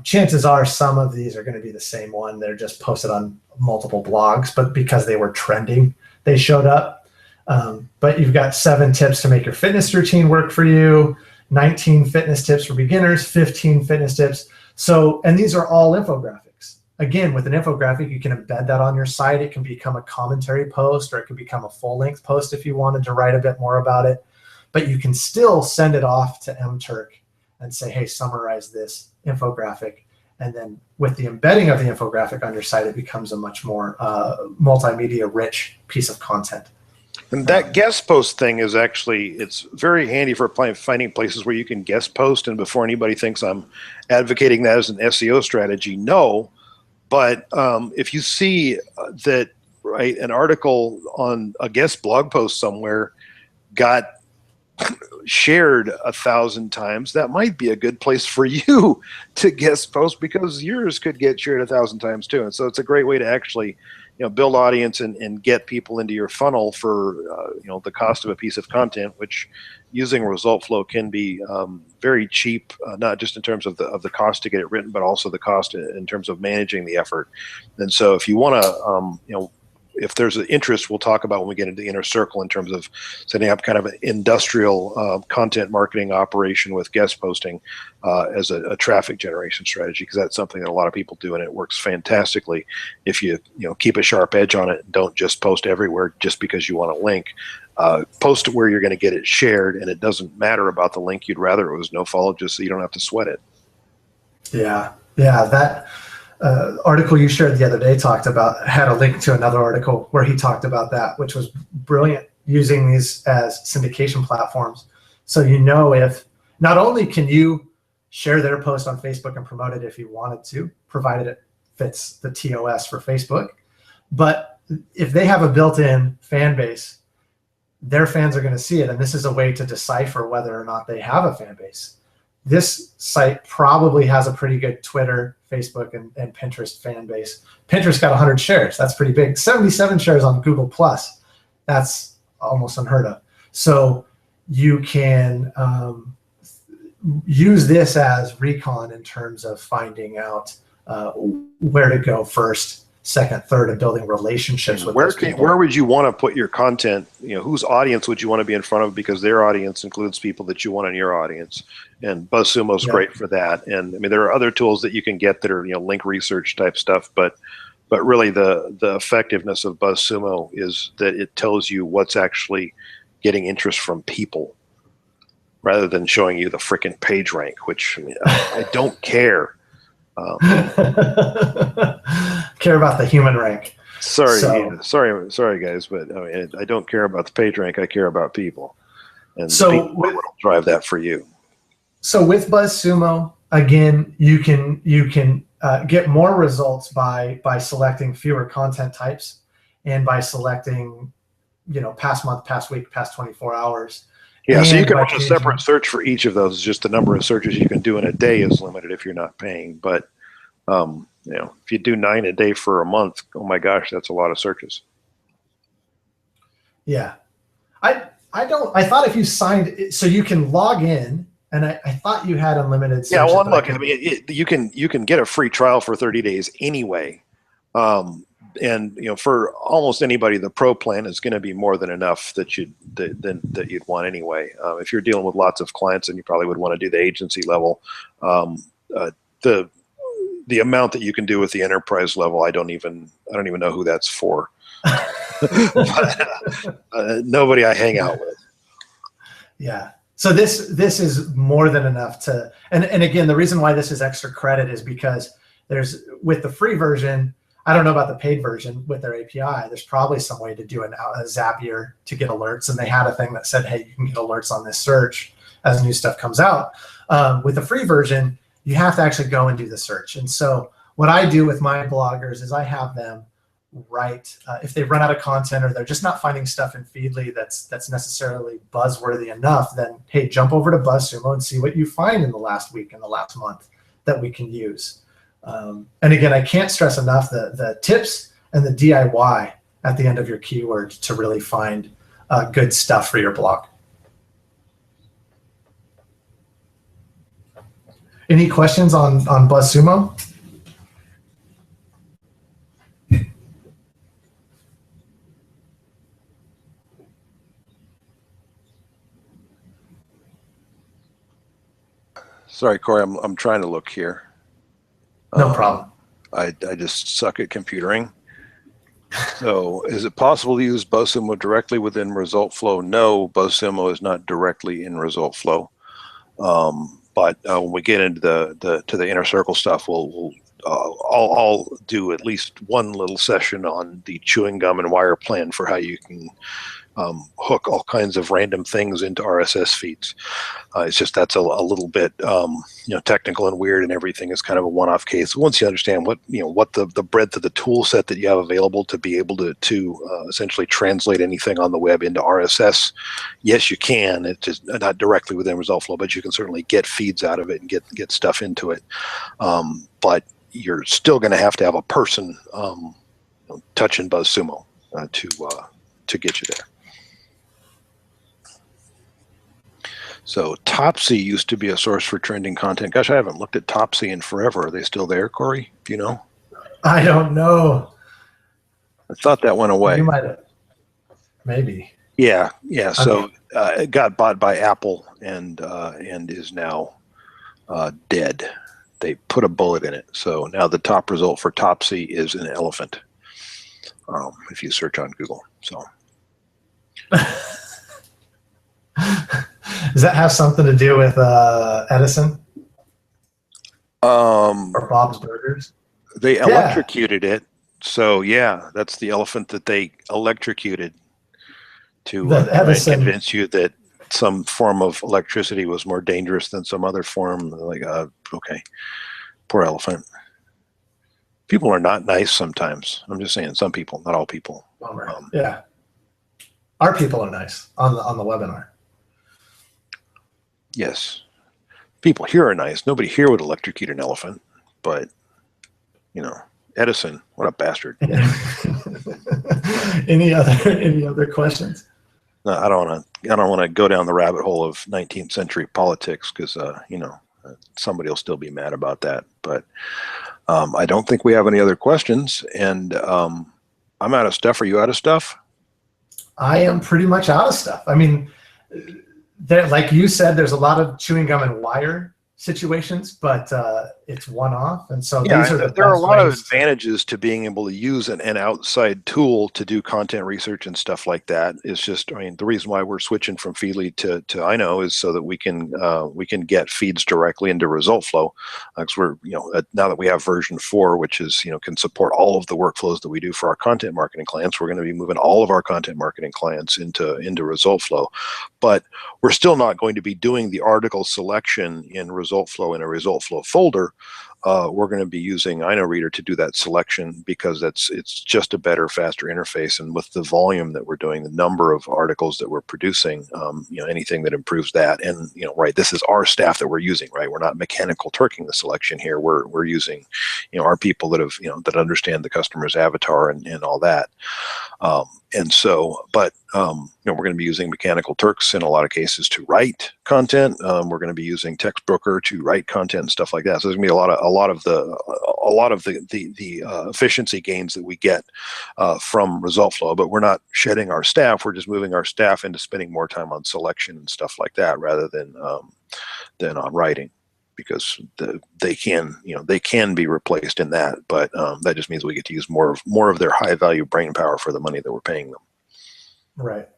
Chances are some of these are going to be the same one. They're just posted on multiple blogs, but because they were trending, they showed up. But you've got 7 tips to make your fitness routine work for you, 19 fitness tips for beginners, 15 fitness tips. So, and these are all infographics. Again, with an infographic, you can embed that on your site. It can become a commentary post, or it can become a full-length post if you wanted to write a bit more about it. But you can still send it off to MTurk and say, hey, summarize this infographic. And then with the embedding of the infographic on your site, it becomes a much more multimedia rich piece of content. And that guest post thing is actually, it's very handy for finding places where you can guest post. And before anybody thinks I'm advocating that as an SEO strategy, no. But if you see that, right, an article on a guest blog post somewhere got shared 1,000 times, that might be a good place for you to guest post, because yours could get shared 1,000 times too. And so it's a great way to actually, build audience and get people into your funnel for the cost of a piece of content, which using ResultFlow can be very cheap, not just in terms of the cost to get it written, but also the cost in terms of managing the effort. And so if you want to, if there's an interest, we'll talk about when we get into the inner circle in terms of setting up kind of an industrial content marketing operation with guest posting as a traffic generation strategy, because that's something that a lot of people do, and it works fantastically if you keep a sharp edge on it and don't just post everywhere just because you want a link. Post it where you're going to get it shared, and it doesn't matter about the link. You'd rather it was no follow, just so you don't have to sweat it. Yeah, that article you shared the other day had a link to another article where he talked about that, which was brilliant, using these as syndication platforms. So if not only can you share their post on Facebook and promote it if you wanted to, provided it fits the TOS for Facebook, but if they have a built-in fan base, their fans are going to see it, and this is a way to decipher whether or not they have a fan base. This site probably has a pretty good Twitter, Facebook, and Pinterest fan base. Pinterest got 100 shares. That's pretty big. 77 shares on Google+. That's almost unheard of. So you can use this as recon in terms of finding out where to go first, second, third, and building relationships with those people. Where would you want to put your content? Whose audience would you want to be in front of? Because their audience includes people that you want in your audience. And BuzzSumo is great for that. And I mean, there are other tools that you can get that are link research type stuff, but really the effectiveness of BuzzSumo is that it tells you what's actually getting interest from people, rather than showing you the frickin' page rank, which I don't care. Care about the human rank. Sorry guys, but I don't care about the page rank. I care about people, and so people will drive that for you. So with BuzzSumo, again, you can get more results by selecting fewer content types, and by selecting past month, past week, past 24 hours. Yeah, so you can run a separate search for each of those. Just the number of searches you can do in a day is limited if you're not paying. But if you do 9 a day for a month, oh my gosh, that's a lot of searches. Yeah, I thought if you signed, so you can log in, and I thought you had unlimited searches. Yeah, well, look, you can get a free trial for 30 days anyway. And for almost anybody, the pro plan is going to be more than enough that you'd want anyway. If you're dealing with lots of clients, then you probably would want to do the agency level. The amount that you can do with the enterprise level, I don't even know who that's for. But, nobody I hang out with. Yeah. So this is more than enough to, and again, the reason why this is extra credit is because with the free version, I don't know about the paid version with their API. There's probably some way to do a Zapier to get alerts. And they had a thing that said, hey, you can get alerts on this search as new stuff comes out. With the free version, you have to actually go and do the search. And so what I do with my bloggers is I have them write, if they've run out of content or they're just not finding stuff in Feedly that's necessarily buzzworthy enough, then, hey, jump over to BuzzSumo and see what you find in the last week and the last month that we can use. And again, I can't stress enough the tips and the DIY at the end of your keyword to really find good stuff for your blog. Any questions on BuzzSumo? Sorry, Corey, I'm trying to look here. No problem. I just suck at computering. So is it possible to use BuzzSumo directly within ResultFlow? No, BuzzSumo is not directly in ResultFlow. But when we get into the inner circle stuff, I'll do at least one little session on the chewing gum and wire plan for how you can hook all kinds of random things into RSS feeds. It's just that's a little bit technical and weird, and everything is kind of a one-off case. Once you understand what the breadth of the tool set that you have available to be able to essentially translate anything on the web into RSS, yes, you can. It's just not directly within ResultFlow, but you can certainly get feeds out of it and get stuff into it. But you're still going to have a person touching BuzzSumo to get you there. So Topsy used to be a source for trending content. Gosh, I haven't looked at Topsy in forever. Are they still there, Corey? Do you know? I don't know. I thought that went away. You might have. Maybe. Yeah. So it got bought by Apple and is now dead. They put a bullet in it. So now the top result for Topsy is an elephant. If you search on Google. So. Does that have something to do with Edison? Or Bob's Burgers? They electrocuted it. So yeah, that's the elephant that they electrocuted to convince you that some form of electricity was more dangerous than some other form. Like, okay, poor elephant. People are not nice sometimes. I'm just saying, some people, not all people. Yeah, our people are nice on the webinar. Yes, people here are nice. Nobody here would electrocute an elephant, but Edison, what a bastard. Any other questions? No, I don't want to go down the rabbit hole of 19th century politics because somebody will still be mad about that. But I don't think we have any other questions, and I'm out of stuff. Are you out of stuff? I am pretty much out of stuff. I mean, like you said, there's a lot of chewing gum and wire situations, but it's one-off, and so yeah, these are there are a lot of advantages to being able to use an outside tool to do content research and stuff like that. It's just, I mean, the reason why we're switching from Feedly to iKnow is so that we can get feeds directly into ResultFlow, because we're now that we have version 4, which is can support all of the workflows that we do for our content marketing clients. We're going to be moving all of our content marketing clients into ResultFlow, but we're still not going to be doing the article selection in ResultFlow in a ResultFlow folder. We're going to be using iKnow Reader to do that selection because it's just a better, faster interface. And with the volume that we're doing, the number of articles that we're producing, anything that improves that. And right, this is our staff that we're using. Right, we're not mechanical Turking the selection here. We're using our people that have that understand the customer's avatar and all that. And so, but we're going to be using Mechanical Turks in a lot of cases to write content. We're going to be using Text Broker to write content and stuff like that. So there's going to be a lot of the efficiency gains that we get from ResultFlow. But we're not shedding our staff. We're just moving our staff into spending more time on selection and stuff like that rather than on writing, because they can be replaced in that, but that just means we get to use more of their high value brain power for the money that we're paying them. Right.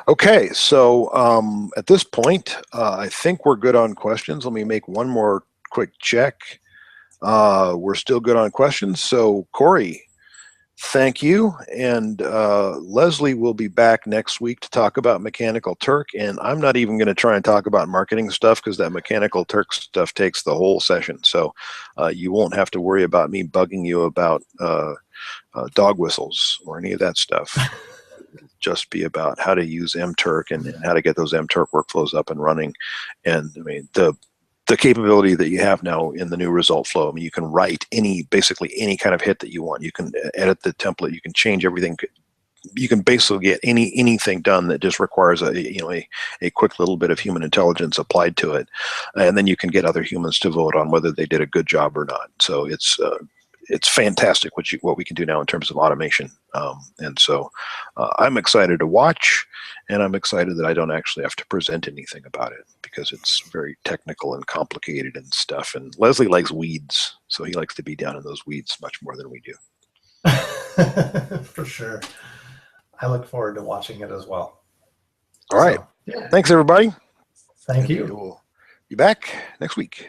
Okay, so at this point, I think we're good on questions. Let me make one more quick check. We're still good on questions. So Corey, thank you, and Leslie will be back next week to talk about Mechanical Turk, and I'm not even going to try and talk about marketing stuff because that Mechanical Turk stuff takes the whole session. So you won't have to worry about me bugging you about dog whistles or any of that stuff. It'll just be about how to use mTurk and how to get those mTurk workflows up and running. And I mean, the capability that you have now in the new ResultFlow, I mean, you can write basically any kind of hit that you want. You can edit the template. You can change everything. You can basically get anything done that just requires a quick little bit of human intelligence applied to it, and then you can get other humans to vote on whether they did a good job or not. So it's fantastic what we can do now in terms of automation. And so I'm excited to watch, and I'm excited that I don't actually have to present anything about it, because it's very technical and complicated and stuff. And Leslie likes weeds, so he likes to be down in those weeds much more than we do. For sure. I look forward to watching it as well. All right. So, yeah. Thanks, everybody. Thank you. We'll be back next week.